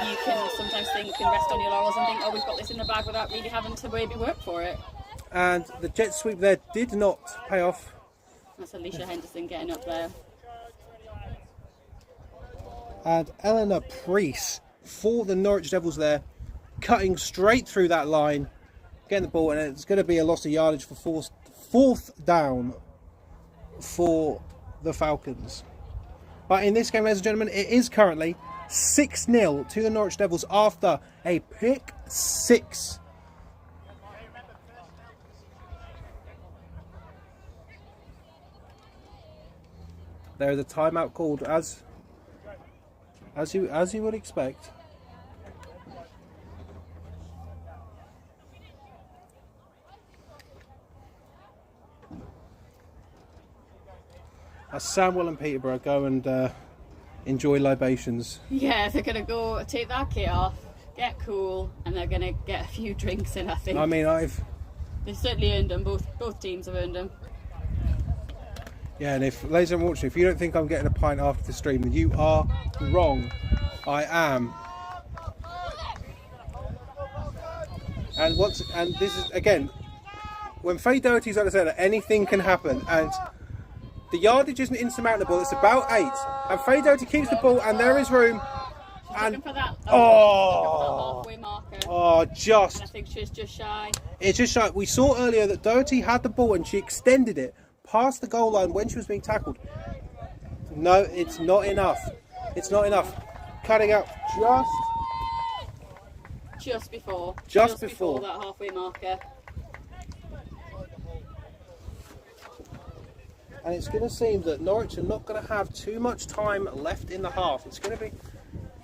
you can sometimes rest on your laurels and think, oh, we've got this in the bag without really having to maybe work for it. And the jet sweep there did not pay off. That's Alicia Henderson getting up there. And Eleanor Priest for the Norwich Devils there, cutting straight through that line, getting the ball, and it's going to be a loss of yardage for fourth down for the Falcons. But in this game, ladies and gentlemen, it is currently 6-0 to the Norwich Devils after a pick six. There is a timeout called as you would expect. As Sandwell and Peterborough go and enjoy libations. Yeah, they're going to go take that kit off, get cool, and they're going to get a few drinks in, I think. I mean, They've certainly earned them, both teams have earned them. Yeah, and if, ladies and gentlemen, if you don't think I'm getting a pint after the stream, then you are wrong. I am. And this is, again, when Faye Doherty's on the centre, anything can happen. And the yardage isn't insurmountable, it's about 8. And Faye Doherty keeps the ball, and there is room. And for that, halfway marker. Oh, just. And I think she's just shy. It's just shy. We saw earlier that Doherty had the ball and she extended it past the goal line when she was being tackled. No, it's not enough. It's not enough. Cutting out just before that halfway marker. And it's going to seem that Norwich are not going to have too much time left in the half. It's going to be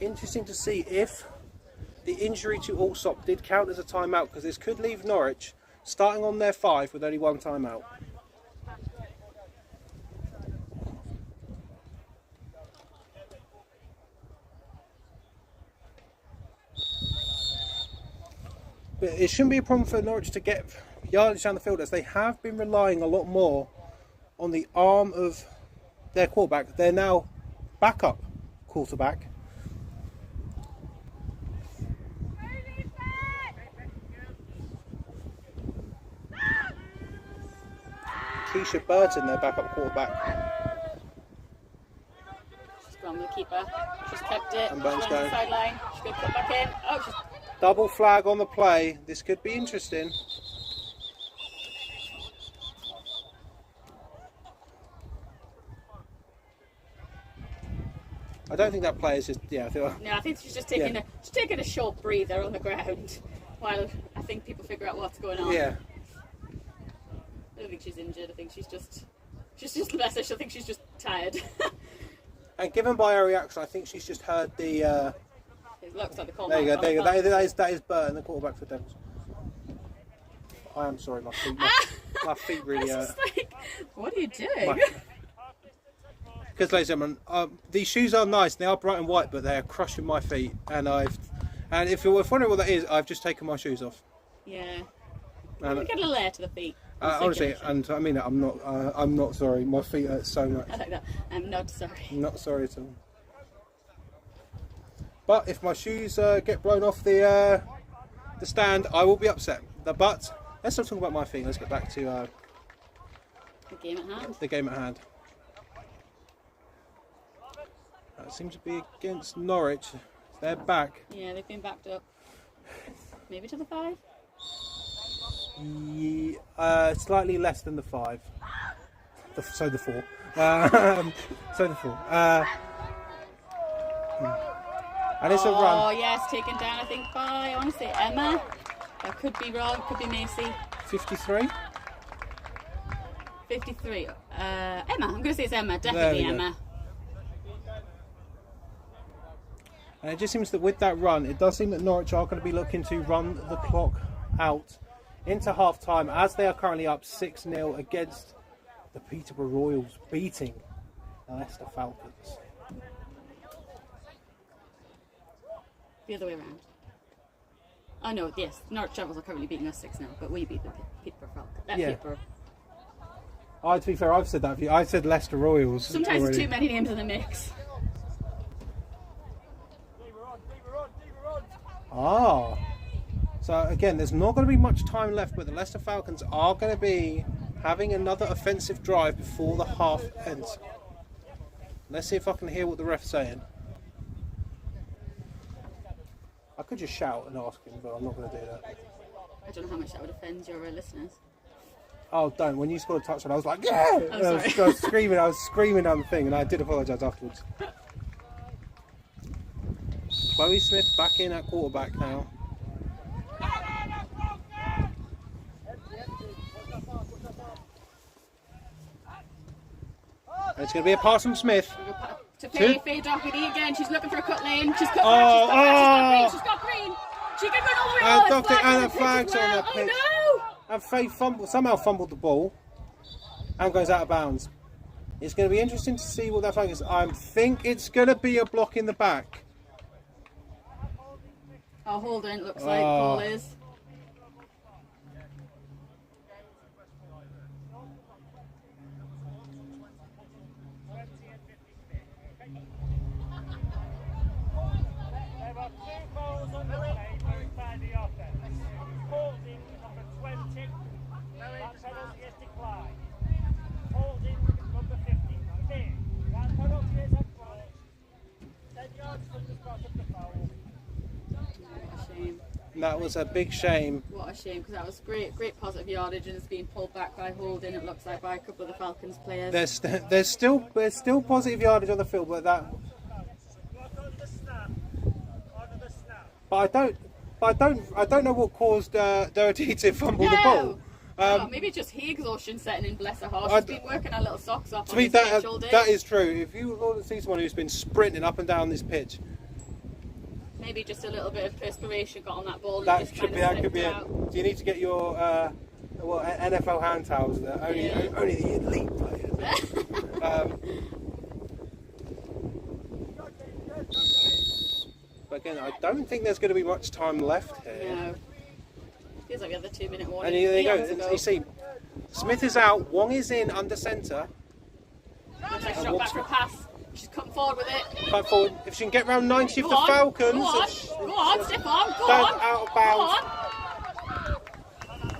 interesting to see if the injury to Allsop did count as a timeout, because this could leave Norwich starting on their 5 with only one timeout. But it shouldn't be a problem for Norwich to get yardage down the field, as they have been relying a lot more on the arm of their quarterback. They're now backup quarterback. Keisha Burton, their backup quarterback. She's gone with the keeper. She's kept it. And She's Burton's on going. the sideline. She's going to put back in. Oh, she's... Double flag on the play. This could be interesting. I don't think that play is just. Yeah, I think she's just taking a short breather on the ground while I think people figure out what's going on. Yeah. I don't think she's injured. I think she's just the best. I think she's just tired. And given by her reaction, I think she's just heard the. It looks like the call. There you go. There you go. That is Burton, the quarterback for the Devils. I am sorry, my feet. My feet really. Just like, what are you doing? Because, ladies and gentlemen, these shoes are nice. They are bright and white, but they are crushing my feet. And if you're wondering what that is, I've just taken my shoes off. Yeah. And, we get a little air to the feet. Honestly, and I mean it. I'm not sorry. My feet hurt so much. I like that. I'm not sorry. I'm not sorry at all. But if my shoes get blown off the stand, I will be upset. But let's not talk about my thing. Let's get back to The game at hand. the game at hand. It seems to be against Norwich. They're back. Yeah, they've been backed up. Maybe to the 5? Yeah, slightly less than the 5. So the 4. So the 4. And it's a run. Oh yes, taken down I think by, I want to say Emma. I could be wrong, could be Macy. 53. 53. Emma, I'm going to say it's Emma, definitely Emma. And it just seems that with that run, it does seem that Norwich are going to be looking to run the clock out into half time, as they are currently up 6-0 against the Peterborough Royals, beating the Leicester Falcons. The other way around. Oh no, yes, Norwich Devils are currently beating us 6-0, but we beat the Peterborough Falcons. Yeah. Peterborough. To be fair, I've said that for you. I said Leicester Royals. Sometimes already. there's too many names in the mix. Ah. So again, there's not going to be much time left, but the Leicester Falcons are going to be having another offensive drive before the half ends. Let's see if I can hear what the ref's saying. I could just shout and ask him, but I'm not going to do that. I don't know how much that would offend your listeners. Oh, don't. When you scored a touchdown, I was like, yeah! Oh, sorry. I was screaming on the thing, and I did apologise afterwards. Chloe Smith back in at quarterback now. And it's going to be a pass from Smith. To Faye Doherty again. She's looking for a cut lane. She's cut Oh, back. She's got green. She can run all the way And on. Doherty and a flag's on the pitch. Oh no! And Faye somehow fumbled the ball and goes out of bounds. It's going to be interesting to see what that flag is. I think it's going to be a block in the back. Oh, Holden, it looks like Paul is. That was a big shame. What a shame, because that was great positive yardage, and it's being pulled back by Holden. It looks like by a couple of the Falcons players. There's still positive yardage on the field, but that. But I don't know what caused Doherty to fumble the ball. Maybe just heat exhaustion setting in, bless her heart. She's been working her little socks off on me, this pitch all day. that is true. If you want to see someone who's been sprinting up and down this pitch, maybe just a little bit of perspiration got on that ball. And that could be it. So you need to get your NFL hand towels. Only the elite players. But again, I don't think there's going to be much time left here. No. Feels like we have the 2-minute warning. And there you go. You see, Smith is out, Wong is in under centre. Looks like shot back for a pass. She's come forward with it. Come forward. If she can get round 90 of the Falcons. Go on, step on, go on. Out of bounds.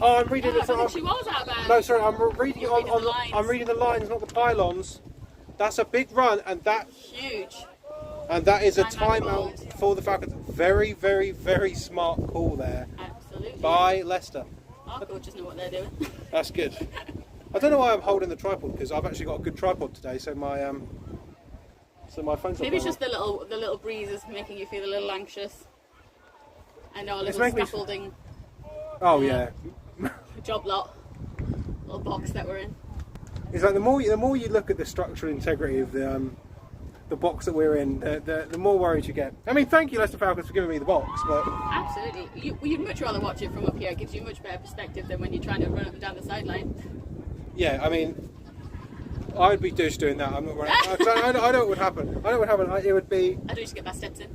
Oh, I'm reading I think she was out of bounds. No, sorry, I'm reading it I'm reading the lines, not the pylons. That's a big run, and that huge. And that is a timeout for the Falcons. Very, very, very smart call there. Absolutely. By Leicester. Our coaches know what they're doing. That's good. I don't know why I'm holding the tripod, because I've actually got a good tripod today, so my phone's maybe it's just the little breeze is making you feel a little anxious. And our little scaffolding. Oh yeah. Job lot. Little box that we're in. It's like the more you look at the structural integrity of the box that we're in, the more worried you get. I mean, thank you, Leicester Falcons, for giving me the box, but absolutely, you'd much rather watch it from up here. It gives you much better perspective than when you're trying to run up and down the sideline. Yeah, I mean, I'd be douche doing that. I'm not running. I know what would happen. It would be. I do just get my steps in.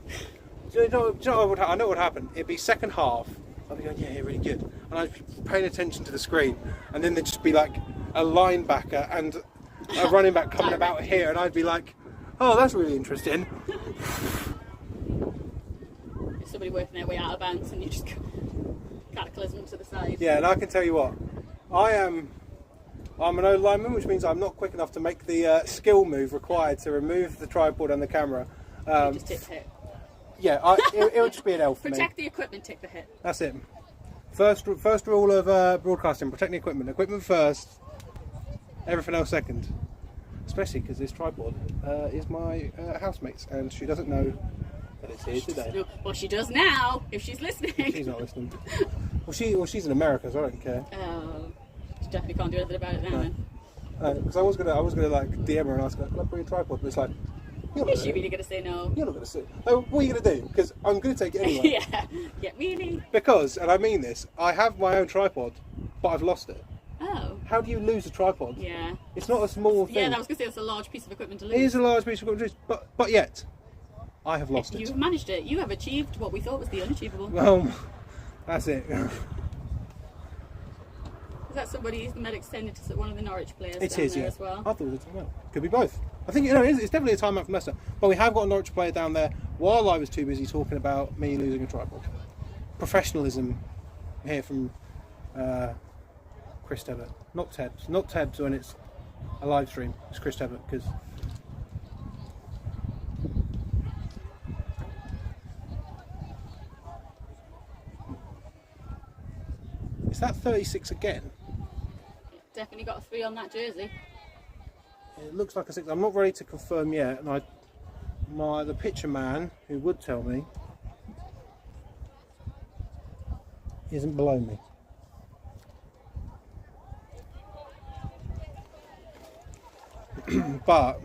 Do you know what would happen? I know what would happen. It'd be second half. I'd be going, yeah, really good, and I'd be paying attention to the screen, and then there'd just be like a linebacker and a running back coming about here, and I'd be like, oh, that's really interesting. somebody working their way out of bounds and you just cataclysm to the side. Yeah, and I can tell you what, I'm an old lineman, which means I'm not quick enough to make the skill move required to remove the tripod and the camera. You just take the hit. Yeah, it would just be an L for me. Protect the equipment, take the hit. That's it. First rule of broadcasting: protect the equipment. Equipment first, everything else second. Especially because this tripod is my housemate's, and she doesn't know that it's here today. No, well, she does now, if she's listening. She's not listening. Well, she's in America, so I don't care. Oh, she definitely can't do anything about it now. Then. Because I was gonna like DM her and ask her, "Can I bring a tripod?" But it's like, is she really going to say no? You're not going to say. Oh, what are you going to do? Because I'm going to take it anyway. Yeah, really. Because, and I mean this, I have my own tripod, but I've lost it. Oh. How do you lose a tripod? Yeah. It's not a small thing. Yeah, I was going to say it's a large piece of equipment to lose. It is a large piece of equipment to lose, but yet, I have lost it. You've managed it. You have achieved what we thought was the unachievable. Well, that's it. Is that somebody who's the medic extended to one of the Norwich players It down is, there yeah. as well? I thought it was a timeout. Could be both. I think it's definitely a timeout from Leicester. But we have got a Norwich player down there while I was too busy talking about me losing a tripod. Professionalism here from Chris Tebbs. Not Tebbs. Not Tebbs when it's a live stream. It's Chris Tebbs because. Is that 36 again? Definitely got a 3 on that jersey. It looks like a 6. I'm not ready to confirm yet, and the picture man who would tell me isn't below me. But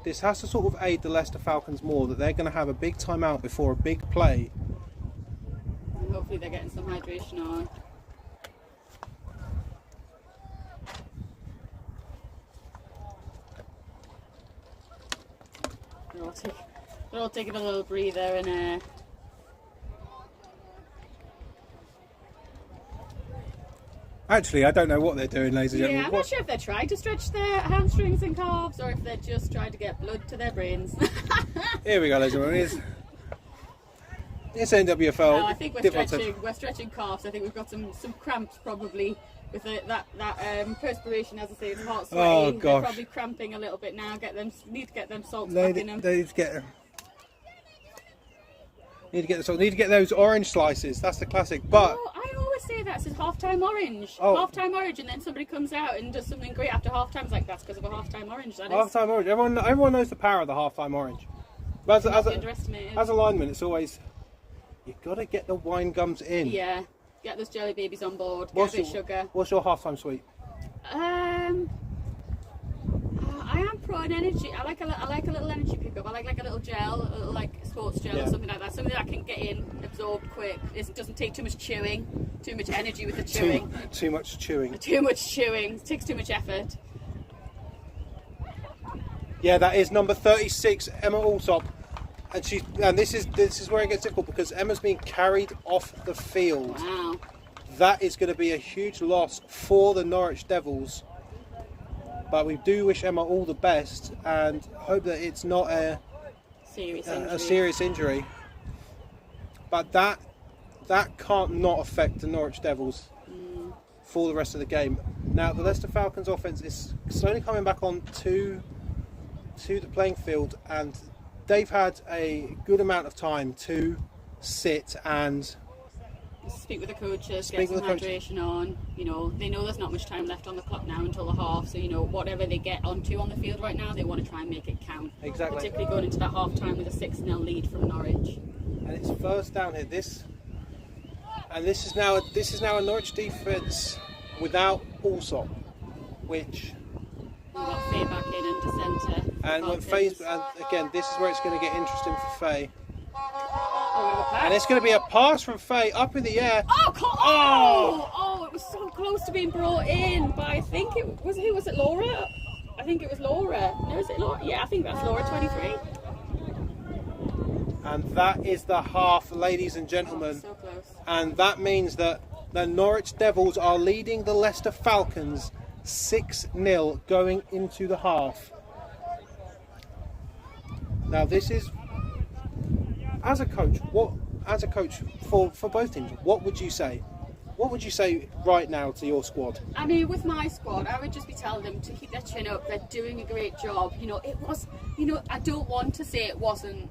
this has to sort of aid the Leicester Falcons more, that they're going to have a big timeout before a big play. And hopefully they're getting some hydration on. They're all taking a little breather and Actually, I don't know what they're doing, ladies and yeah, gentlemen. I'm not sure if they're trying to stretch their hamstrings and calves or if they're just trying to get blood to their brains. Here we go, ladies and gentlemen. It's NWFL. No, I think we're stretching calves. I think we've got some cramps probably with that perspiration. As I say, it's hot sweating. Oh, gosh. They're probably cramping a little bit now. Need to get them salts back in them. They need to get the salt. Need to get those orange slices. That's the classic. But I always say that it's half-time orange. Oh. Half-time orange, and then somebody comes out and does something great after half-time. It's like, that's because of a half-time orange. That is. half-time orange. Everyone knows the power of the half-time orange. But as a lineman, it's always you've got to get the wine gums in. Yeah, get those jelly babies on board. Get a bit of sugar. What's your half-time sweet? I am pro an energy. I like a little energy pickup. I like a little gel, a little like sports gel or something like that. Something that I can get in, absorb quick. It doesn't take too much chewing, too much energy with the chewing. Too much chewing. Too much chewing. It takes too much effort. Yeah, that is number 36, Emma Allsop, and this is where it gets difficult because Emma's being carried off the field. Wow. That is going to be a huge loss for the Norwich Devils. But we do wish Emma all the best and hope that it's not a serious injury. But that can't not affect the Norwich Devils for the rest of the game. Now the Leicester Falcons offense is slowly coming back on to the playing field, and they've had a good amount of time to sit and speak with the coaches, get some hydration on. You know, they know there's not much time left on the clock now until the half, so you know, whatever they get onto on the field right now, they want to try and make it count. Exactly. Particularly going into that half time with a 6-0 lead from Norwich. And it's first down here. This is now a Norwich defence without Allsop, which We've got Faye back in into centre. and when Faye's again, this is where it's going to get interesting for Faye. And it's going to be a pass from Faye up in the air. Oh, it was so close to being brought in, but I think was it Laura? I think it was Laura. No, is it Laura? Yeah, I think that's Laura 23. And that is the half, ladies and gentlemen. So close. And that means that the Norwich Devils are leading the Leicester Falcons 6-0 going into the half. Now this is, as a coach, as a coach for both teams, what would you say? What would you say right now to your squad? I mean, with my squad, I would just be telling them to keep their chin up. They're doing a great job. I don't want to say it wasn't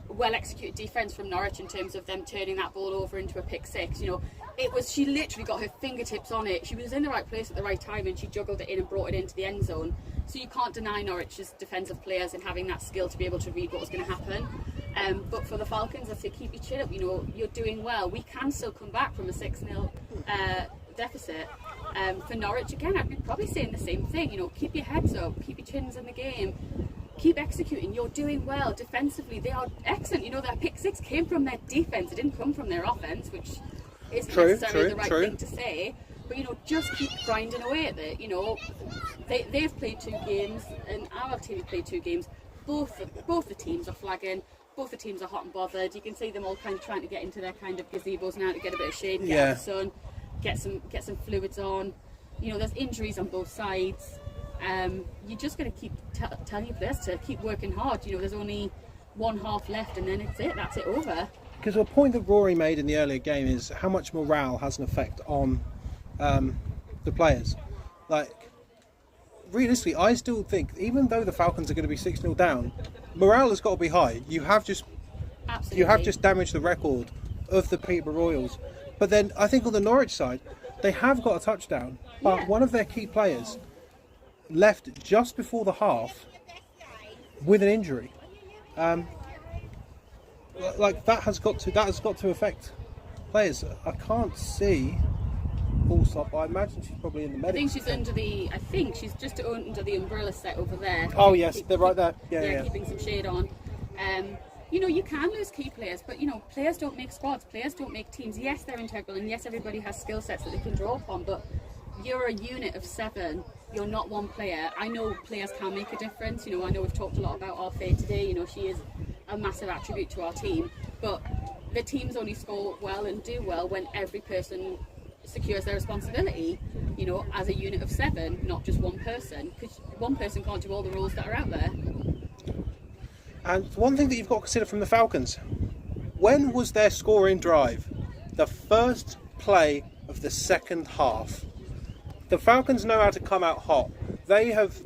well executed defence from Norwich in terms of them turning that ball over into a pick six. She literally got her fingertips on it. She was in the right place at the right time and she juggled it in and brought it into the end zone. So you can't deny Norwich's defensive players and having that skill to be able to read what was going to happen. But for the Falcons, I'd say keep your chin up. You're doing well. We can still come back from a 6-0 deficit. For Norwich, again, I'd be probably saying the same thing. Keep your heads up, keep your chins in the game, keep executing. You're doing well defensively. They are excellent. Their pick six came from their defense. It didn't come from their offense, which isn't necessarily the right thing to say. But just keep grinding away at it. They've played 2 games, and our team have played 2 games. Both the teams are flagging. Both the teams are hot and bothered. You can see them all kind of trying to get into their kind of gazebos now to get a bit of shade and get out the sun, get some fluids on. There's injuries on both sides. You just got to keep telling your players to keep working hard. There's only one half left, and then that's it over. Because a point that Rory made in the earlier game is how much morale has an effect on the players. Like, realistically, I still think, even though the Falcons are going to be 6-0 down, morale has got to be high. You have just damaged the record of the Peterborough Royals. But then I think on the Norwich side, they have got a touchdown, but one of their key players left just before the half with an injury. That has got to affect players. I can't see full stop. I imagine she's probably in the medical. I think she's just under the umbrella set over there. Oh yes, they're right there. Yeah. Keeping some shade on. You can lose key players, but players don't make squads. Players don't make teams. Yes, they're integral, and yes, everybody has skill sets that they can draw upon. But you're a unit of 7. You're not one player. I know players can make a difference. I know we've talked a lot about our Faye today. She is a massive attribute to our team. But the teams only score well and do well when every person secures their responsibility, as a unit of 7, not just one person, because one person can't do all the roles that are out there. And one thing that you've got to consider from the Falcons, when was their scoring drive? The first play of the second half. The Falcons know how to come out hot. They have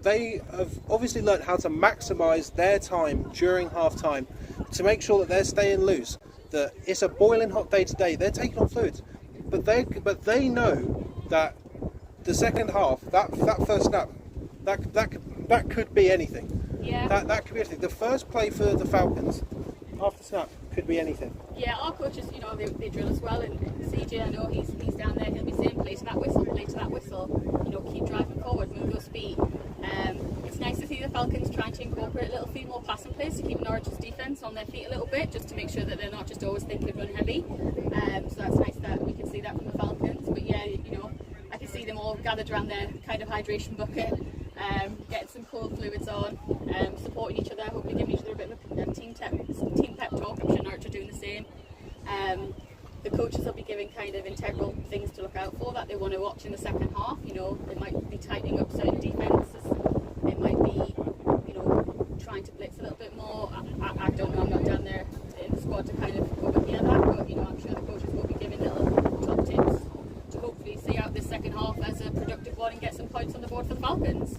obviously learnt how to maximise their time during half time to make sure that they're staying loose, that it's a boiling hot day today. They're taking on fluids. But they know that the second half, that first snap, that could be anything. Yeah. That could be anything. The first play for the Falcons, after snap, could be anything. Yeah, our coaches, they drill as well, and CJ, I know he's down there. He'll be saying play to that whistle, keep driving forward, move your speed. It's nice to see the Falcons trying to incorporate a little few more passing plays to keep Norwich's defence on their feet a little bit, just to make sure that they're not just always thinking run heavy. So that's nice that we can see that from the Falcons. But yeah, I can see them all gathered around their kind of hydration bucket, getting some cold fluids on, supporting each other, hopefully giving each other a bit of a team pep talk. I'm sure Norwich are doing the same. The coaches will be giving kind of integral things to look out for that they want to watch in the second half. They might be tightening up certain defences. They might be, trying to blitz a little bit more. I don't know. I'm not down there in the squad to kind of overhear that, but I'm sure the coaches will be giving little top tips to hopefully see out this second half as a productive one and get some points on the board for the Falcons.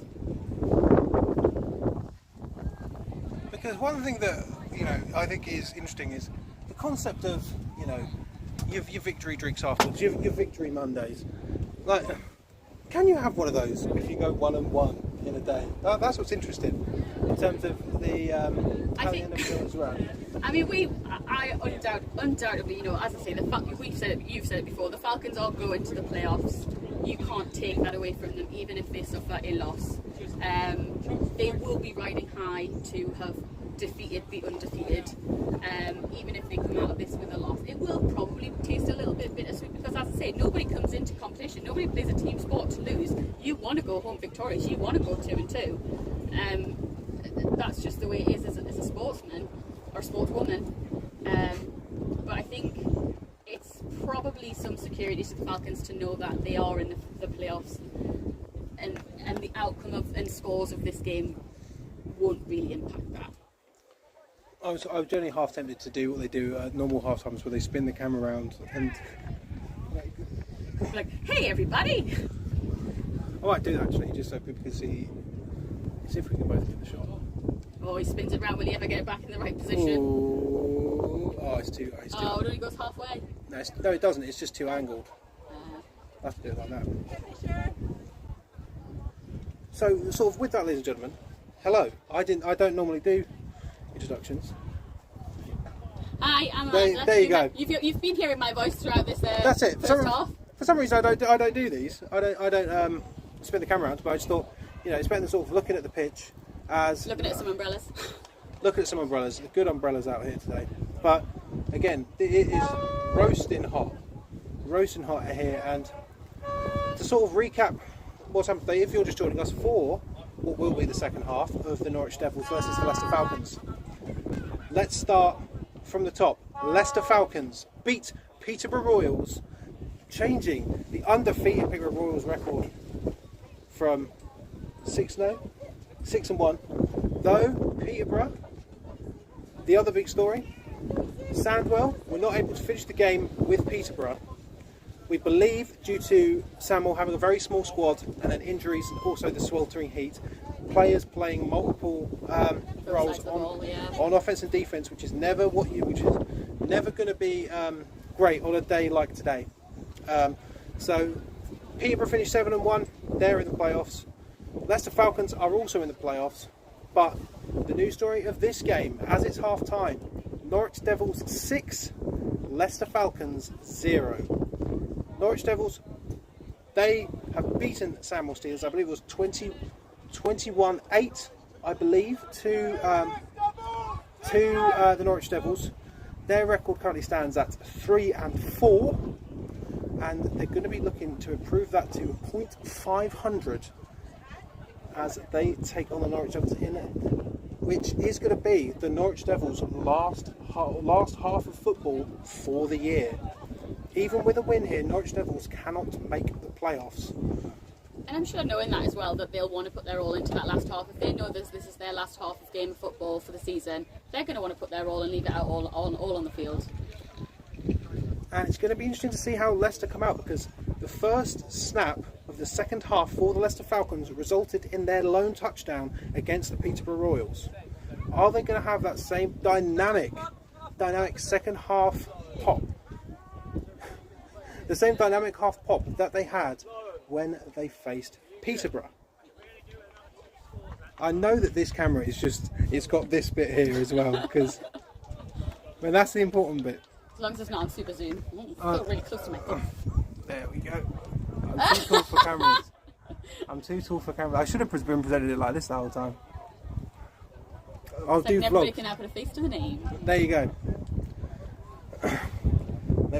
Because one thing that I think is interesting is the concept of your victory drinks afterwards, your victory Mondays. Like, can you have one of those if you go 1-1 in a day? That's what's interesting in terms of the how the NWFL is run. I mean, I undoubtedly, as I say, you've said it before. The Falcons are going to the playoffs. You can't take that away from them, even if they suffer a loss. They will be riding high to have defeated the undefeated, even if they come out of this with a loss. It will probably taste a little bit bittersweet because, as I say, nobody comes into competition, nobody plays a team sport to lose. You want to go home victorious, you want to go 2-2. That's just the way it is as a sportsman or sportswoman. But I think it's probably some security to the Falcons to know that they are in the playoffs, and the outcome and scores of this game won't really impact that. I was generally half tempted to do what they do at normal half times, where they spin the camera around and like, hey everybody! I might do that actually, just so people can see if we can both get the shot. Oh, he spins it around. Will he ever get it back in the right position? It's too. Oh, it only goes halfway. No, it doesn't. It's just too angled. I have to do it like that. So, sort of with that, ladies and gentlemen, hello. I don't normally do introductions. Hi, I'm Amanda. There you go. You've been hearing my voice throughout this. That's it. First half. For some reason, I don't do these. I don't spin the camera around. But I just thought, it's better than sort of looking at the pitch as looking at some umbrellas. Look at some umbrellas. Good umbrellas out here today. But again, it is roasting hot here. And to sort of recap what's happened today, if you're just joining us for what will be the second half of the Norwich Devils versus the Leicester Falcons. Let's start from the top. Leicester Falcons beat Peterborough Royals, changing the undefeated Peterborough Royals record from 6-1. Though Peterborough, the other big story, Sandwell were not able to finish the game with Peterborough. We believe due to Sandwell having a very small squad and then injuries and also the sweltering heat, players playing multiple roles on offense and defense, which is never going to be great on a day like today. So Peterborough finished 7-1. They're in the playoffs. Leicester Falcons are also in the playoffs. But the news story of this game, as it's half time, Norwich Devils 6, Leicester Falcons 0. Norwich Devils, they have beaten Sandwell Steelers, I believe it was 21-8, I believe, to the Norwich Devils. Their record currently stands at 3-4, and they're going to be looking to improve that to .500 as they take on the Norwich Devils in it, which is going to be the Norwich Devils' last half of football for the year. Even with a win here, Norwich Devils cannot make the playoffs. And I'm sure knowing that as well, that they'll want to put their all into that last half. If they know this is their last half of game of football for the season, they're going to want to put their all and leave it out all on the field. And it's going to be interesting to see how Leicester come out, because the first snap of the second half for the Leicester Falcons resulted in their lone touchdown against the Peterborough Royals. Are they going to have that same dynamic second half pop? The same dynamic half pop that they had when they faced Peterborough. I know that this camera it's got this bit here as well, because that's the important bit. As long as it's not on super zoom. It's still really close to my face. There we go. I'm too tall for cameras. I should have been presented it like this the whole time. I'll do vlogs. Everybody can now put a face to the name. There you go.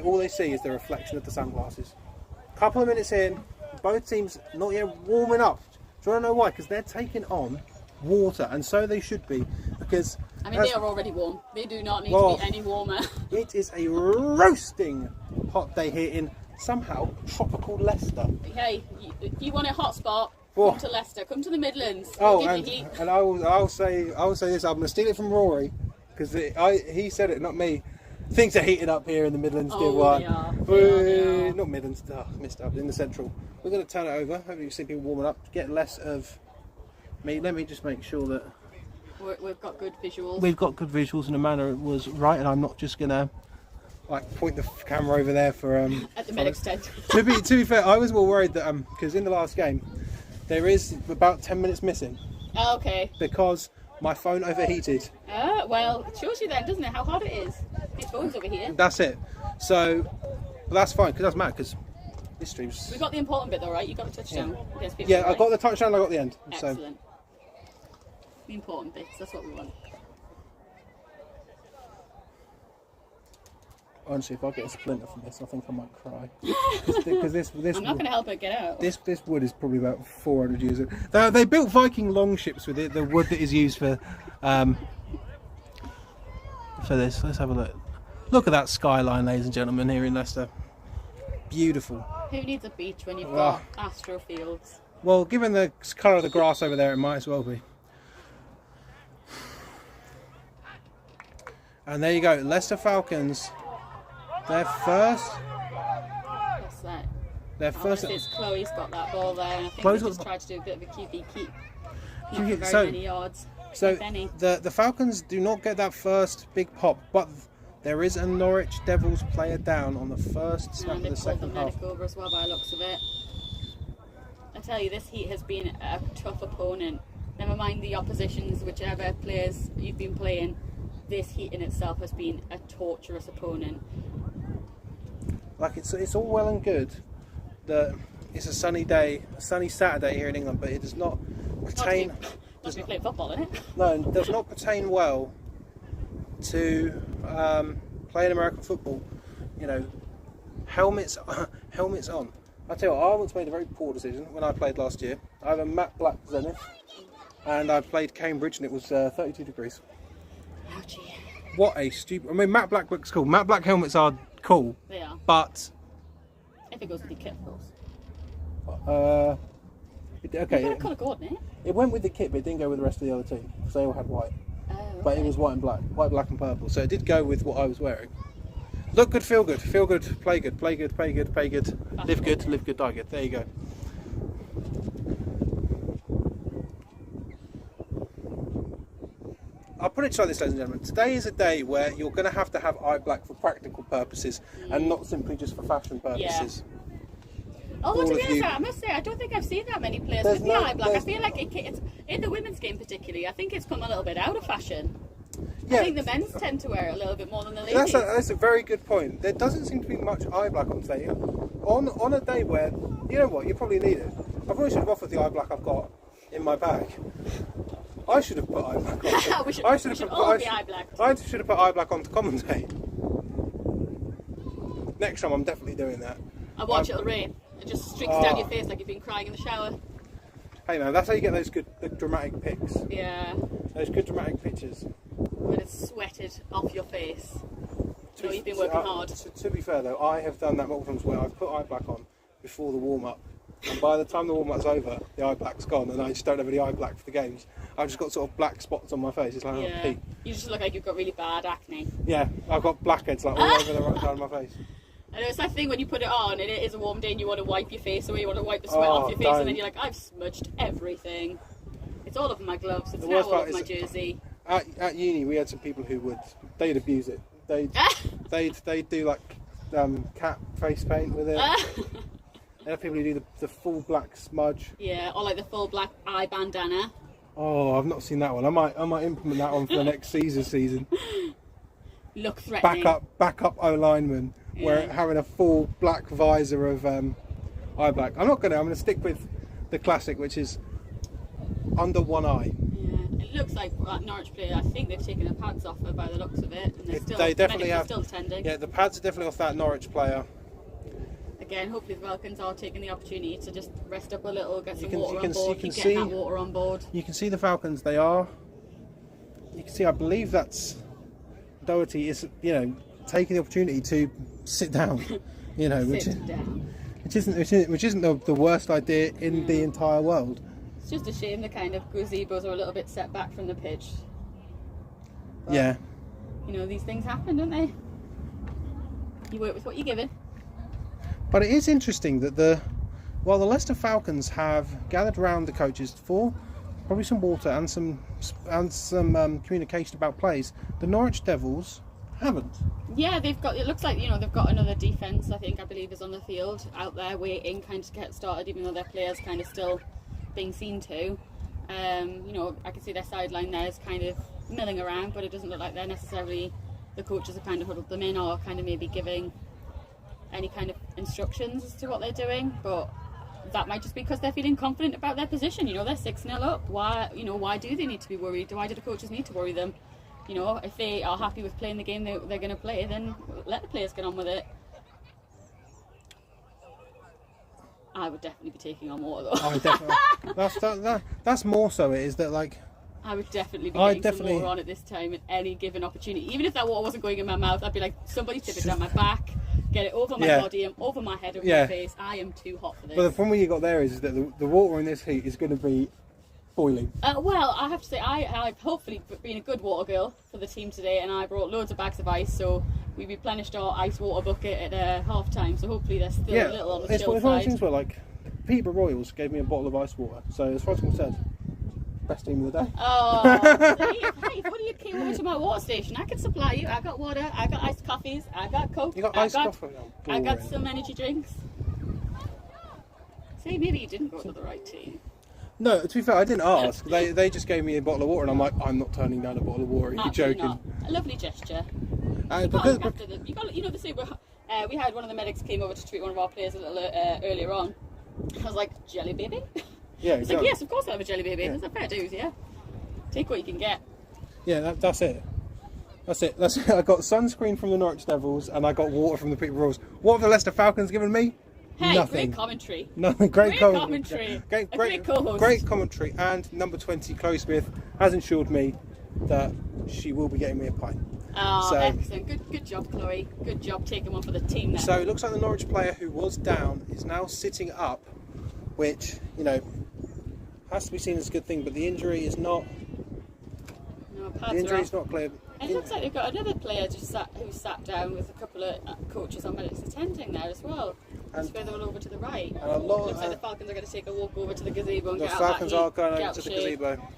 All they see is the reflection of the sunglasses. Couple of minutes in, both teams not yet warming up. Do you want to know why? Because they're taking on water, and so they should be. Because they are already warm. They do not need to be any warmer. It is a roasting hot day here in somehow tropical Leicester. Hey, if you want a hot spot, come to Leicester. Come to the Midlands. And I'll say this. I'm going to steal it from Rory, because he said it, not me. Things are heating up here in the Midlands. They are. Not Midlands, missed up in the central. We're going to turn it over. Hopefully you see people warming up. Get less of me. Let me just make sure that we've got good visuals. We've got good visuals, and the manner was right. And I'm not just going to point the camera over there for at the medic's tent. to be fair, I was more worried that because in the last game there is about 10 minutes missing. Oh, okay. Because my phone overheated. Well, it shows you then, doesn't it, how hot it is? His phone's over here. That's it. So, but that's fine, because that's mad, because this stream's... We got the important bit though, right? You got the touchdown. Yeah, I got the touchdown, I got the end. Excellent. So. The important bits, that's what we want. Honestly, if I get a splinter from this, I think I might cry. Because this I'm not going to help it get out. This wood is probably about 400 years old. They built Viking longships with it, the wood that is used for this. Let's have a look. Look at that skyline, ladies and gentlemen, here in Leicester. Beautiful. Who needs a beach when you've got Astro Fields? Well, given the colour of the grass over there, it might as well be. And there you go, Leicester Falcons. Their first. What's that? Their first. It's Chloe's got that ball there, and I think Chloe's they just got- tried to do a bit of a QB keep. QB Not for very so- many yards. So if any. the Falcons do not get that first big pop, but there is a Norwich Devils player down on the first snap And of they the pulled the second half. medic over as well by the looks of it. I tell you, this heat has been a tough opponent. Never mind the oppositions, whichever players you've been playing. This heat in itself has been a torturous opponent. Like it's all well and good that it's a sunny day, a sunny Saturday here in England, but it does not pertain. Must be playing football, isn't it? No, it does not pertain well to playing American football. You know, helmets on. I tell you what, I once made a very poor decision when I played last year. I have a matte black Zenith, and I played Cambridge, and it was 32 degrees. Ouchie. What a stupid... I mean, matte black looks cool. Matte black helmets are cool, They are. but... If it goes with your kit, of course. Okay, You've got a colour coordinate. it went with the kit, but it didn't go with the rest of the other team, because they all had white. Oh, But it was white, black and purple, so it did go with what I was wearing. Look good, feel good, play good, play good, pay good, pay good, live good, die good. There you go. I'll put it like this, ladies and gentlemen. Today is a day where you're going to have eye black for practical purposes and not simply just for fashion purposes. Although All to be of honest, you- I must say, I don't think I've seen that many players There's with the no- eye black. I there's- feel like it's in the women's game particularly. I think it's come a little bit out of fashion. Yeah, I think the men's tend to wear it a little bit more than the ladies. that's a very good point. There doesn't seem to be much eye black on today. On a day where, you know what, you probably need it. I probably should have offered the eye black I've got in my bag. I should have put eye black on. we should I should have put all be eye black. I should have put eye black on to commentate. Next time I'm definitely doing that. I watch it'll rain. It just streaks down your face like you've been crying in the shower. Hey man, that's how you get those good dramatic pics. Yeah, Those good dramatic pictures. when it's sweated off your face. So you've been working hard. To be fair though, I have done that multiple times where I've put eye black on before the warm up. And by the time the warm up's over, the eye black's gone and I just don't have any eye black for the games. I've just got sort of black spots on my face. It's like, oh, Yeah, Pete. you just look like you've got really bad acne. Yeah, I've got blackheads like all over the right side of my face. I know it's that thing when you put it on and it is a warm day and you want to wipe your face away, you want to wipe the sweat Oh, off your face, don't. and then you're like, I've smudged everything. It's all over my gloves, it's The now worst all part over my is- jersey. At uni, we had some people who they'd abuse it. They'd do like cat face paint with it. They have people who do the full black smudge. Yeah, or like the full black eye bandana. Oh, I've not seen that one. I might implement that one for the next season. Look threatening. Back up O lineman, where Yeah. having a full black visor of eye black. I'm gonna stick with the classic, which is under one eye. Yeah, it looks like that Norwich player, I think they've taken the pads off her by the looks of it. And they're still, They definitely medically have. still attending. Yeah, the pads are definitely off that Norwich player. Again, hopefully the Falcons are taking the opportunity to just rest up a little, get some You water can on board, see- keep getting that water on board. You can see the Falcons. They are. You can see. I believe that's Doherty is taking the opportunity to sit down. Sit down. Which isn't the worst idea in the entire world. It's just a shame the kind of gazebos are a little bit set back from the pitch. But, Yeah. These things happen, don't they? You work with what you're given. But it is interesting that while the Leicester Falcons have gathered around the coaches for probably some water and some communication about plays, the Norwich Devils haven't. Yeah, they've got. It looks like they've got another defence. I believe is on the field out there waiting, kind of to get started, even though their players kind of still being seen to. I can see their sideline there is kind of milling around, but it doesn't look like they're necessarily. The coaches have kind of huddled them in, or kind of maybe giving any kind of instructions as to what they're doing, but that might just be because they're feeling confident about their position. They're 6-0 up. Why do they need to be worried? Why do the coaches need to worry them? If they are happy with playing the game they're going to play, then let the players get on with it. I would definitely be taking on water though. I definitely. That's more so. It is that like. I would definitely be I getting some water on at this time at any given opportunity. Even if that water wasn't going in my mouth, I'd be like, somebody tip it down my back, get it over my body and over my head, over my face. I am too hot for this. But the problem you got there is that the water in this heat is going to be boiling? Well, I have to say, I've hopefully been a good water girl for the team today, and I brought loads of bags of ice, so we replenished our ice water bucket at half time, so hopefully there's still a little on the it's chill one of the side. things where, like, Peterborough Royals gave me a bottle of ice water, so as far as I'm concerned, best team of the day. Oh, hey, what do you came over to my water station? I can supply you. I got water, I got iced coffees, I got Coke, You got iced coffee? Oh, I got boring. some energy drinks. See, maybe you didn't go to the right team. No, to be fair, I didn't ask. They just gave me a bottle of water, and I'm like, I'm not turning down a bottle of water. You're Absolutely joking. not. A lovely gesture. Because, After the, you know, the same. We had one of the medics came over to treat one of our players a little earlier on. I was like, jelly baby? yeah, He's exactly. like, yes, of course I have a jelly baby. Yeah. That's a fair dues, yeah. Take what you can get. Yeah, that's it. That's it. I got sunscreen from the Norwich Devils, and I got water from the Peterborough Royals. What have the Leicester Falcons given me? Hey, Nothing. great commentary. Nothing. Great commentary. Great co-host. Great commentary. And number 20, Chloe Smith, has assured me that she will be getting me a pint. Oh, So- excellent. Good job, Chloe. Good job taking one for the team there. So it looks like the Norwich player who was down is now sitting up, which, you know, has to be seen as a good thing, but the injury is not. No, The pads injury are is off. not clear. And it looks like they've got another player who sat down with a couple of coaches on medics attending there as well. And- It's further over to the right. And a lot Looks like the Falcons are going to take a walk over to the gazebo and The get Falcons out are going get over out to the shade. gazebo.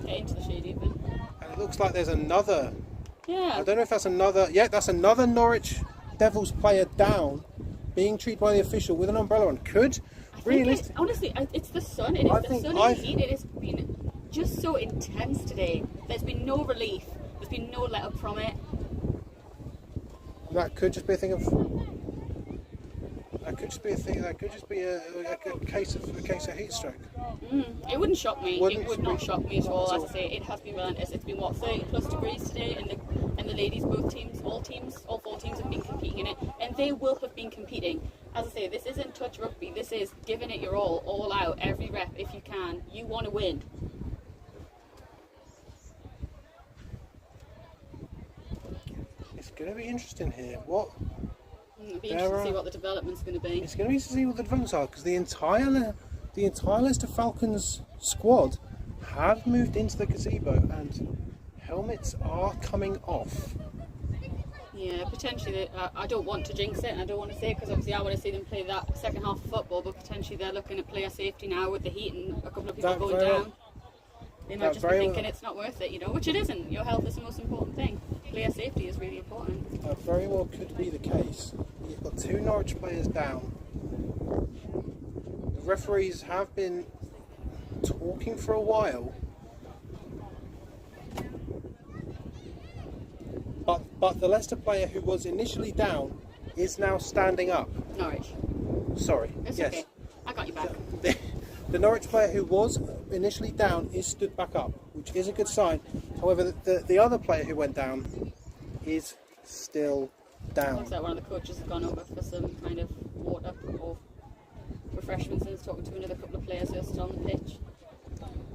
Get into the shade even. And it looks like there's another. Yeah. I don't know if that's another. Yeah, that's another Norwich Devils player down, being treated by the official with an umbrella on. Could realistically. Honestly, it's the sun. It is the sun and the heat. It has been just so intense today. There's been no relief. There's been no let up from it. That could just be a thing of. That could just be a thing. That could just be a case of heat stroke. It wouldn't shock me. Wouldn't It would not shock me at all. at As all. I say, it has been relentless. It's been what 30 plus degrees today, and the ladies, all four teams have been competing in it, and they will have been competing. As I say, this isn't touch rugby. This is giving it your all out, every rep if you can. You want to win. It's going to be interesting here. What? It'll be interesting to see what the development's going to be. It's going to be interesting to see what the developments are, because the entire Leicester Falcons squad have moved into the gazebo, and helmets are coming off. Yeah, potentially. I don't want to jinx it, and I don't want to say it because obviously I want to see them play that second half of football. But potentially they're looking at player safety now with the heat and a couple of people That going very down. They might that just be very thinking well- it's not worth it, you know, which it isn't. Your health is the most important thing. Player safety is really important. That very well could be the case. You've got two Norwich players down. The referees have been talking for a while, but the Leicester player who was initially down is now standing up. Norwich. Sorry. It's yes. okay. I got you back. The Norwich player who was initially down is stood back up, which is a good sign. However, the other player who went down is still down. Looks like one of the coaches has gone over for some kind of water or refreshments and is talking to another couple of players who are still on the pitch.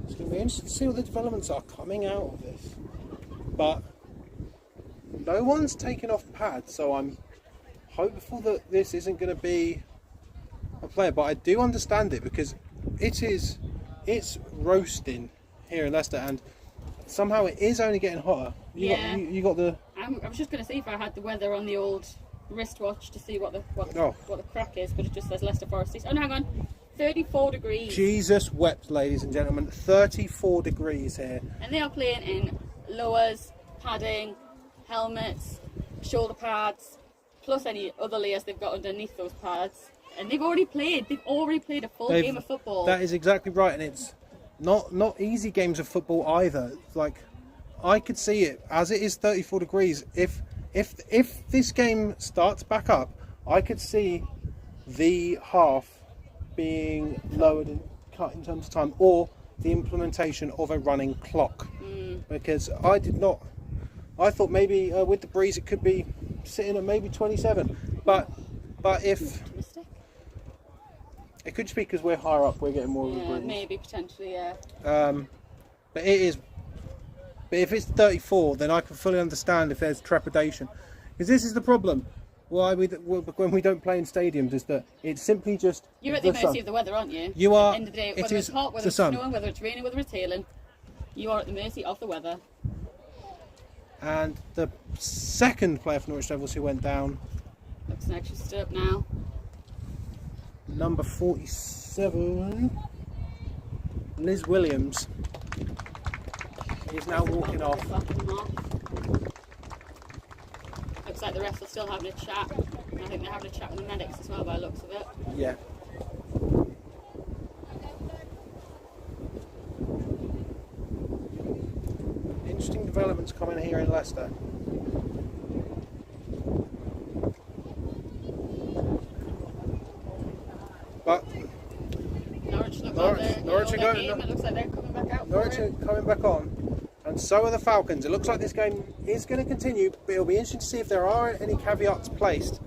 It's going to be interesting to see what the developments are coming out of this. But no one's taken off pads, so I'm hopeful that this isn't going to be a player. But I do understand it, because it's roasting here in Leicester, and somehow it is only getting hotter. You got the. I was just going to see if I had the weather on the old wristwatch to see what the crack is, but it just says Leicester Forest East. Oh no, hang on, 34 degrees. Jesus wept, ladies and gentlemen. 34 degrees here. And they are playing in lowers, padding, helmets, shoulder pads, plus any other layers they've got underneath those pads. And they've already played a full game of football. That is exactly right, and it's not easy games of football either. Like, I could see it as it is 34 degrees. If this game starts back up, I could see the half being lowered and cut in terms of time, or the implementation of a running clock. Because I thought maybe with the breeze it could be sitting at maybe 27, but if it could just be because we're higher up, we're getting more of a breeze. Maybe potentially, yeah. But it is. But if it's 34, then I can fully understand if there's trepidation, because this is the problem. why when we don't play in stadiums is that it's simply just You're at the mercy of the weather, aren't you? You are. At the end of the day, it whether is it's hot, whether the it's sun. snowing, whether it's raining, whether it's hailing, you are at the mercy of the weather. And the second player for Norwich Devils who went down, Looks like she's stood up now. number 47, Liz Williams, is now walking off. Looks like the refs are still having a chat. I think they're having a chat with the medics as well by the looks of it. Yeah. Interesting developments coming here in Leicester. But Norwich Norwich Norwich are going. It looks like they're coming back out. Norwich are coming back on, and so are the Falcons. It looks like this game is going to continue, but it'll be interesting to see if there are any caveats placed.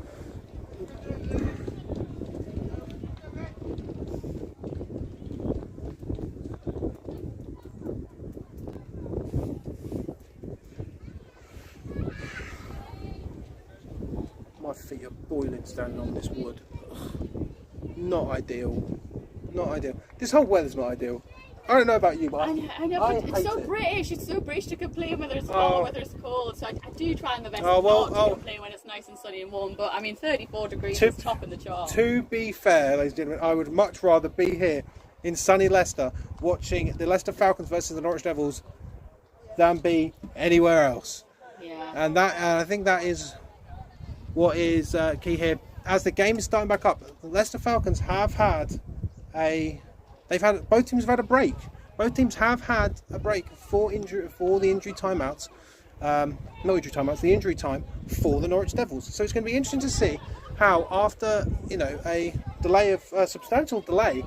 My feet are boiling standing on this wood. Ugh. Not ideal. Not ideal. This whole weather's not ideal. I don't know about you, but I know, but it's so British. It's so British to complain whether it's hot or whether it's cold. So I do try my best not to complain when it's nice and sunny and warm. But I mean, 34 degrees is top of the chart. To be fair, ladies and gentlemen, I would much rather be here in sunny Leicester watching the Leicester Falcons versus the Norwich Devils than be anywhere else. Yeah. And I think that is what is key here. As the game is starting back up, the Leicester Falcons have had both teams have had a break. Both teams have had a break for the injury timeouts. Not injury timeouts, the injury time for the Norwich Devils. So it's going to be interesting to see how, after a delay of a substantial delay,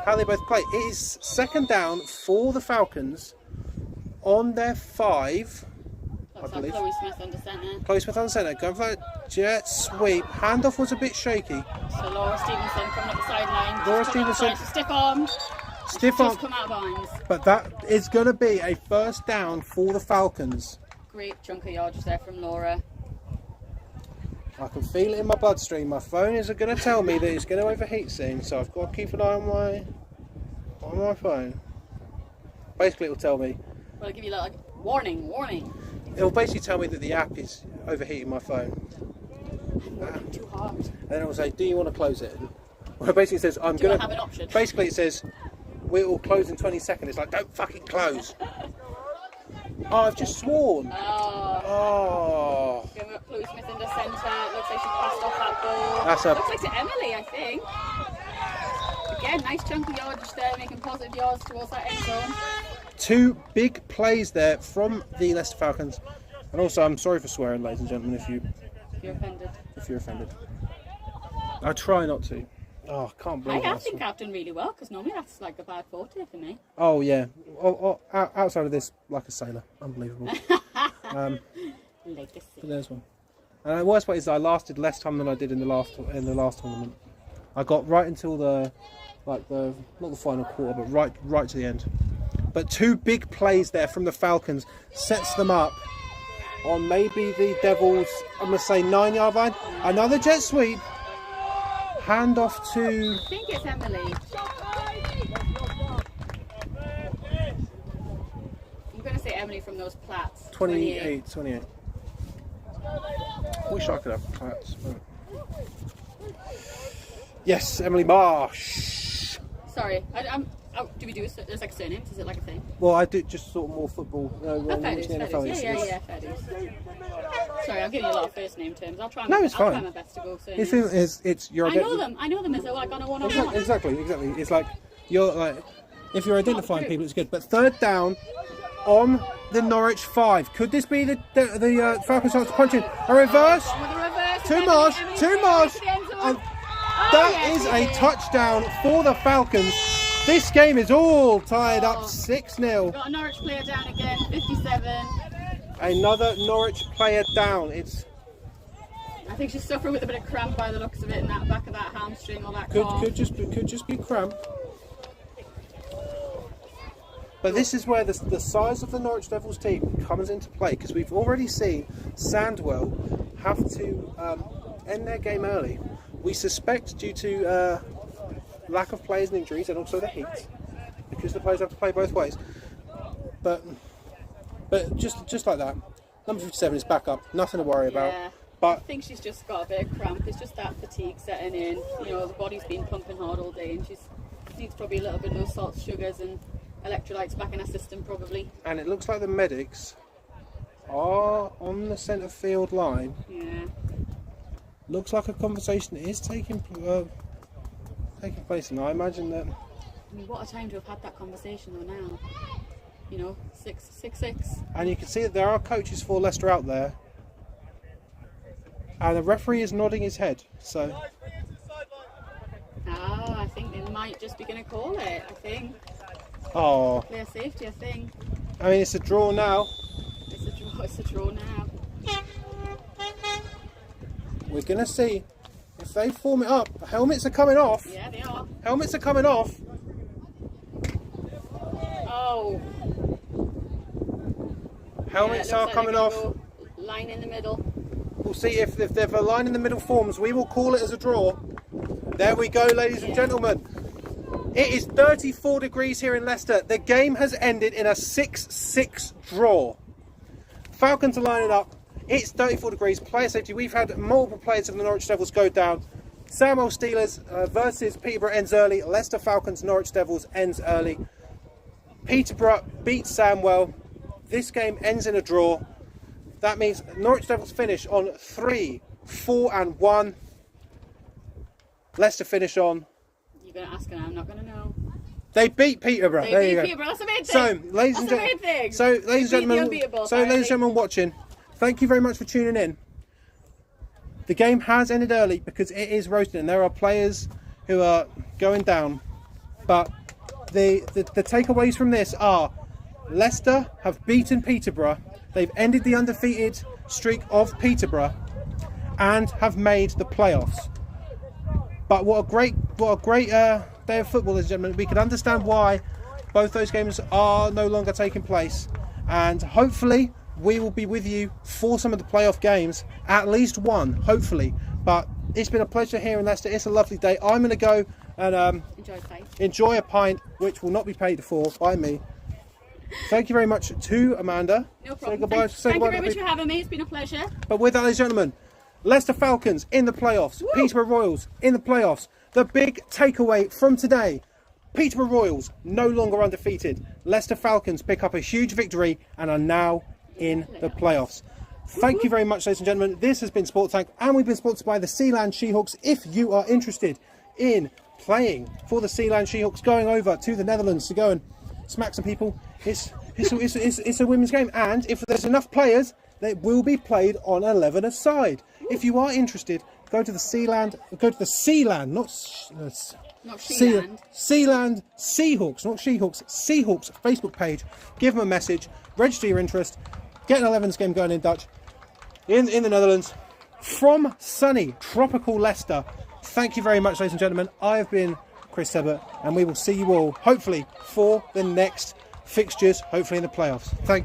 how they both play. It is second down for the Falcons on their 5. Looks like Chloe Smith under centre. Chloe Smith on centre, going for a jet sweep. Handoff was a bit shaky. So Laura Stevenson coming up the sideline. Laura Stevenson. Stiff armed. Stiff arm. Just come out of bounds. But that is going to be a first down for the Falcons. Great chunk of yardage there from Laura. I can feel it in my bloodstream. My phone is going to tell me that it's going to overheat soon, so I've got to keep an eye on my phone. Basically, it'll tell me. Well, I'll give you like warning. It'll basically tell me that the app is overheating my phone. Working too hard. And then it'll say, "Do you want to close it?" Well, basically it says, "I'm Do going I have an option?" Basically, it says, "We will close in 20 seconds." It's like, don't fucking close. Oh, I've just sworn. Oh. Going up Chloe Smith in the centre. Looks like she passed off that ball. Looks like to Emily, I think. Again, nice chunk of yardage there, making positive yards towards that end zone. 2 big plays there from the Leicester Falcons. And also, I'm sorry for swearing, ladies and gentlemen, if you're offended. I try not to. Oh, I can't believe it. I think I've done really well, because normally that's like a bad forte for me. Oh, yeah. Outside of this, like a sailor. Unbelievable. Legacy. But there's one. And the worst part is I lasted less time than I did in the last tournament. I got right until not the final quarter, but right to the end. But 2 big plays there from the Falcons sets them up on maybe the Devils, I'm going to say 9-yard line. Another jet sweep. Hand off to... I think it's Emily. I'm going to say Emily from those plats. 28. Wish I could have plats. But... Yes, Emily Marsh. Sorry, do we do there's like surnames? Is it like a thing? Well, I do just sort of more football. Fair dues. Yeah, fair dues. Sorry, I'm giving you a lot of first name terms. I'll try it's fine. I'll try my best to go surnames. It's your. I know them as though like on a one-on-one. Exactly. It's like if you're identifying people, it's good. But third down on the Norwich 5. Could this be the Falcons chance to punch in a reverse? To Marsh. And that is a touchdown for the Falcons. This game is all tied up 6-0. Got a Norwich player down again, 57. Another Norwich player down. I think she's suffering with a bit of cramp by the looks of it in that back of that hamstring or that calf. Could just be cramp. But this is where the size of the Norwich Devils team comes into play, because we've already seen Sandwell have to end their game early. We suspect due to lack of players and injuries, and also the heat, because the players have to play both ways. But just like that, number 57 is back up. Nothing to worry about. Yeah. But I think she's just got a bit of cramp. It's just that fatigue setting in. You know, the body's been pumping hard all day, and she needs probably a little bit of those salts, sugars, and electrolytes back in her system, probably. And it looks like the medics are on the centre field line. Yeah. Looks like a conversation is taking place, and I imagine that. I mean, what a time to have had that conversation though now. You know, 6-6. And you can see that there are coaches for Leicester out there. And the referee is nodding his head, so... I think they might just be going to call it, I think. Oh. Player safety, I think. I mean, it's a draw now. It's a draw now. We're going to see if they form it up. Helmets are coming off. Yeah, they are. Helmets are coming off. Oh. Helmets are coming off. Line in the middle. We'll see if there's a line in the middle forms. We will call it as a draw. There we go, ladies and gentlemen. It is 34 degrees here in Leicester. The game has ended in a 6-6 draw. Falcons are lining up. It's 34 degrees. Player safety. We've had multiple players of the Norwich Devils go down. Samwell Steelers versus Peterborough ends early. Leicester Falcons, Norwich Devils ends early. Peterborough beats Samwell. This game ends in a draw. That means Norwich Devils finish on 3-4-1. Leicester finish on... You're going to ask and I'm not going to know. They beat Peterborough. They beat Peterborough. That's the main thing. So, ladies and gentlemen watching, thank you very much for tuning in. The game has ended early because it is roasting and there are players who are going down. But the takeaways from this are Leicester have beaten Peterborough. They've ended the undefeated streak of Peterborough and have made the playoffs. But what a great day of football, ladies and gentlemen. We can understand why both those games are no longer taking place. And hopefully we will be with you for some of the playoff games. At least one, hopefully. But it's been a pleasure here in Leicester. It's a lovely day. I'm going to go and enjoy a pint, which will not be paid for by me. Thank you very much to Amanda. No problem. Say goodbye. Thank you very much for having me. It's been a pleasure. But with that, ladies and gentlemen, Leicester Falcons in the playoffs. Woo! Peterborough Royals in the playoffs. The big takeaway from today, Peterborough Royals no longer undefeated. Leicester Falcons pick up a huge victory and are now in the playoffs. Thank you very much, ladies and gentlemen. This has been Sport Tank, and we've been sponsored by the Sealand Seahawks. If you are interested in playing for the Sealand Seahawks, going over to the Netherlands to go and smack some people, it's a women's game, and if there's enough players, they will be played on 11-a-side. If you are interested, go to the Sealand, not Sealand Seahawks, not She-Hawks, Seahawks Facebook page. Give them a message, register your interest, get an 11s game going in Dutch, in the Netherlands, from sunny, tropical Leicester. Thank you very much, ladies and gentlemen. I have been Chris Tebbs, and we will see you all, hopefully, for the next fixtures, hopefully in the playoffs. Thank you.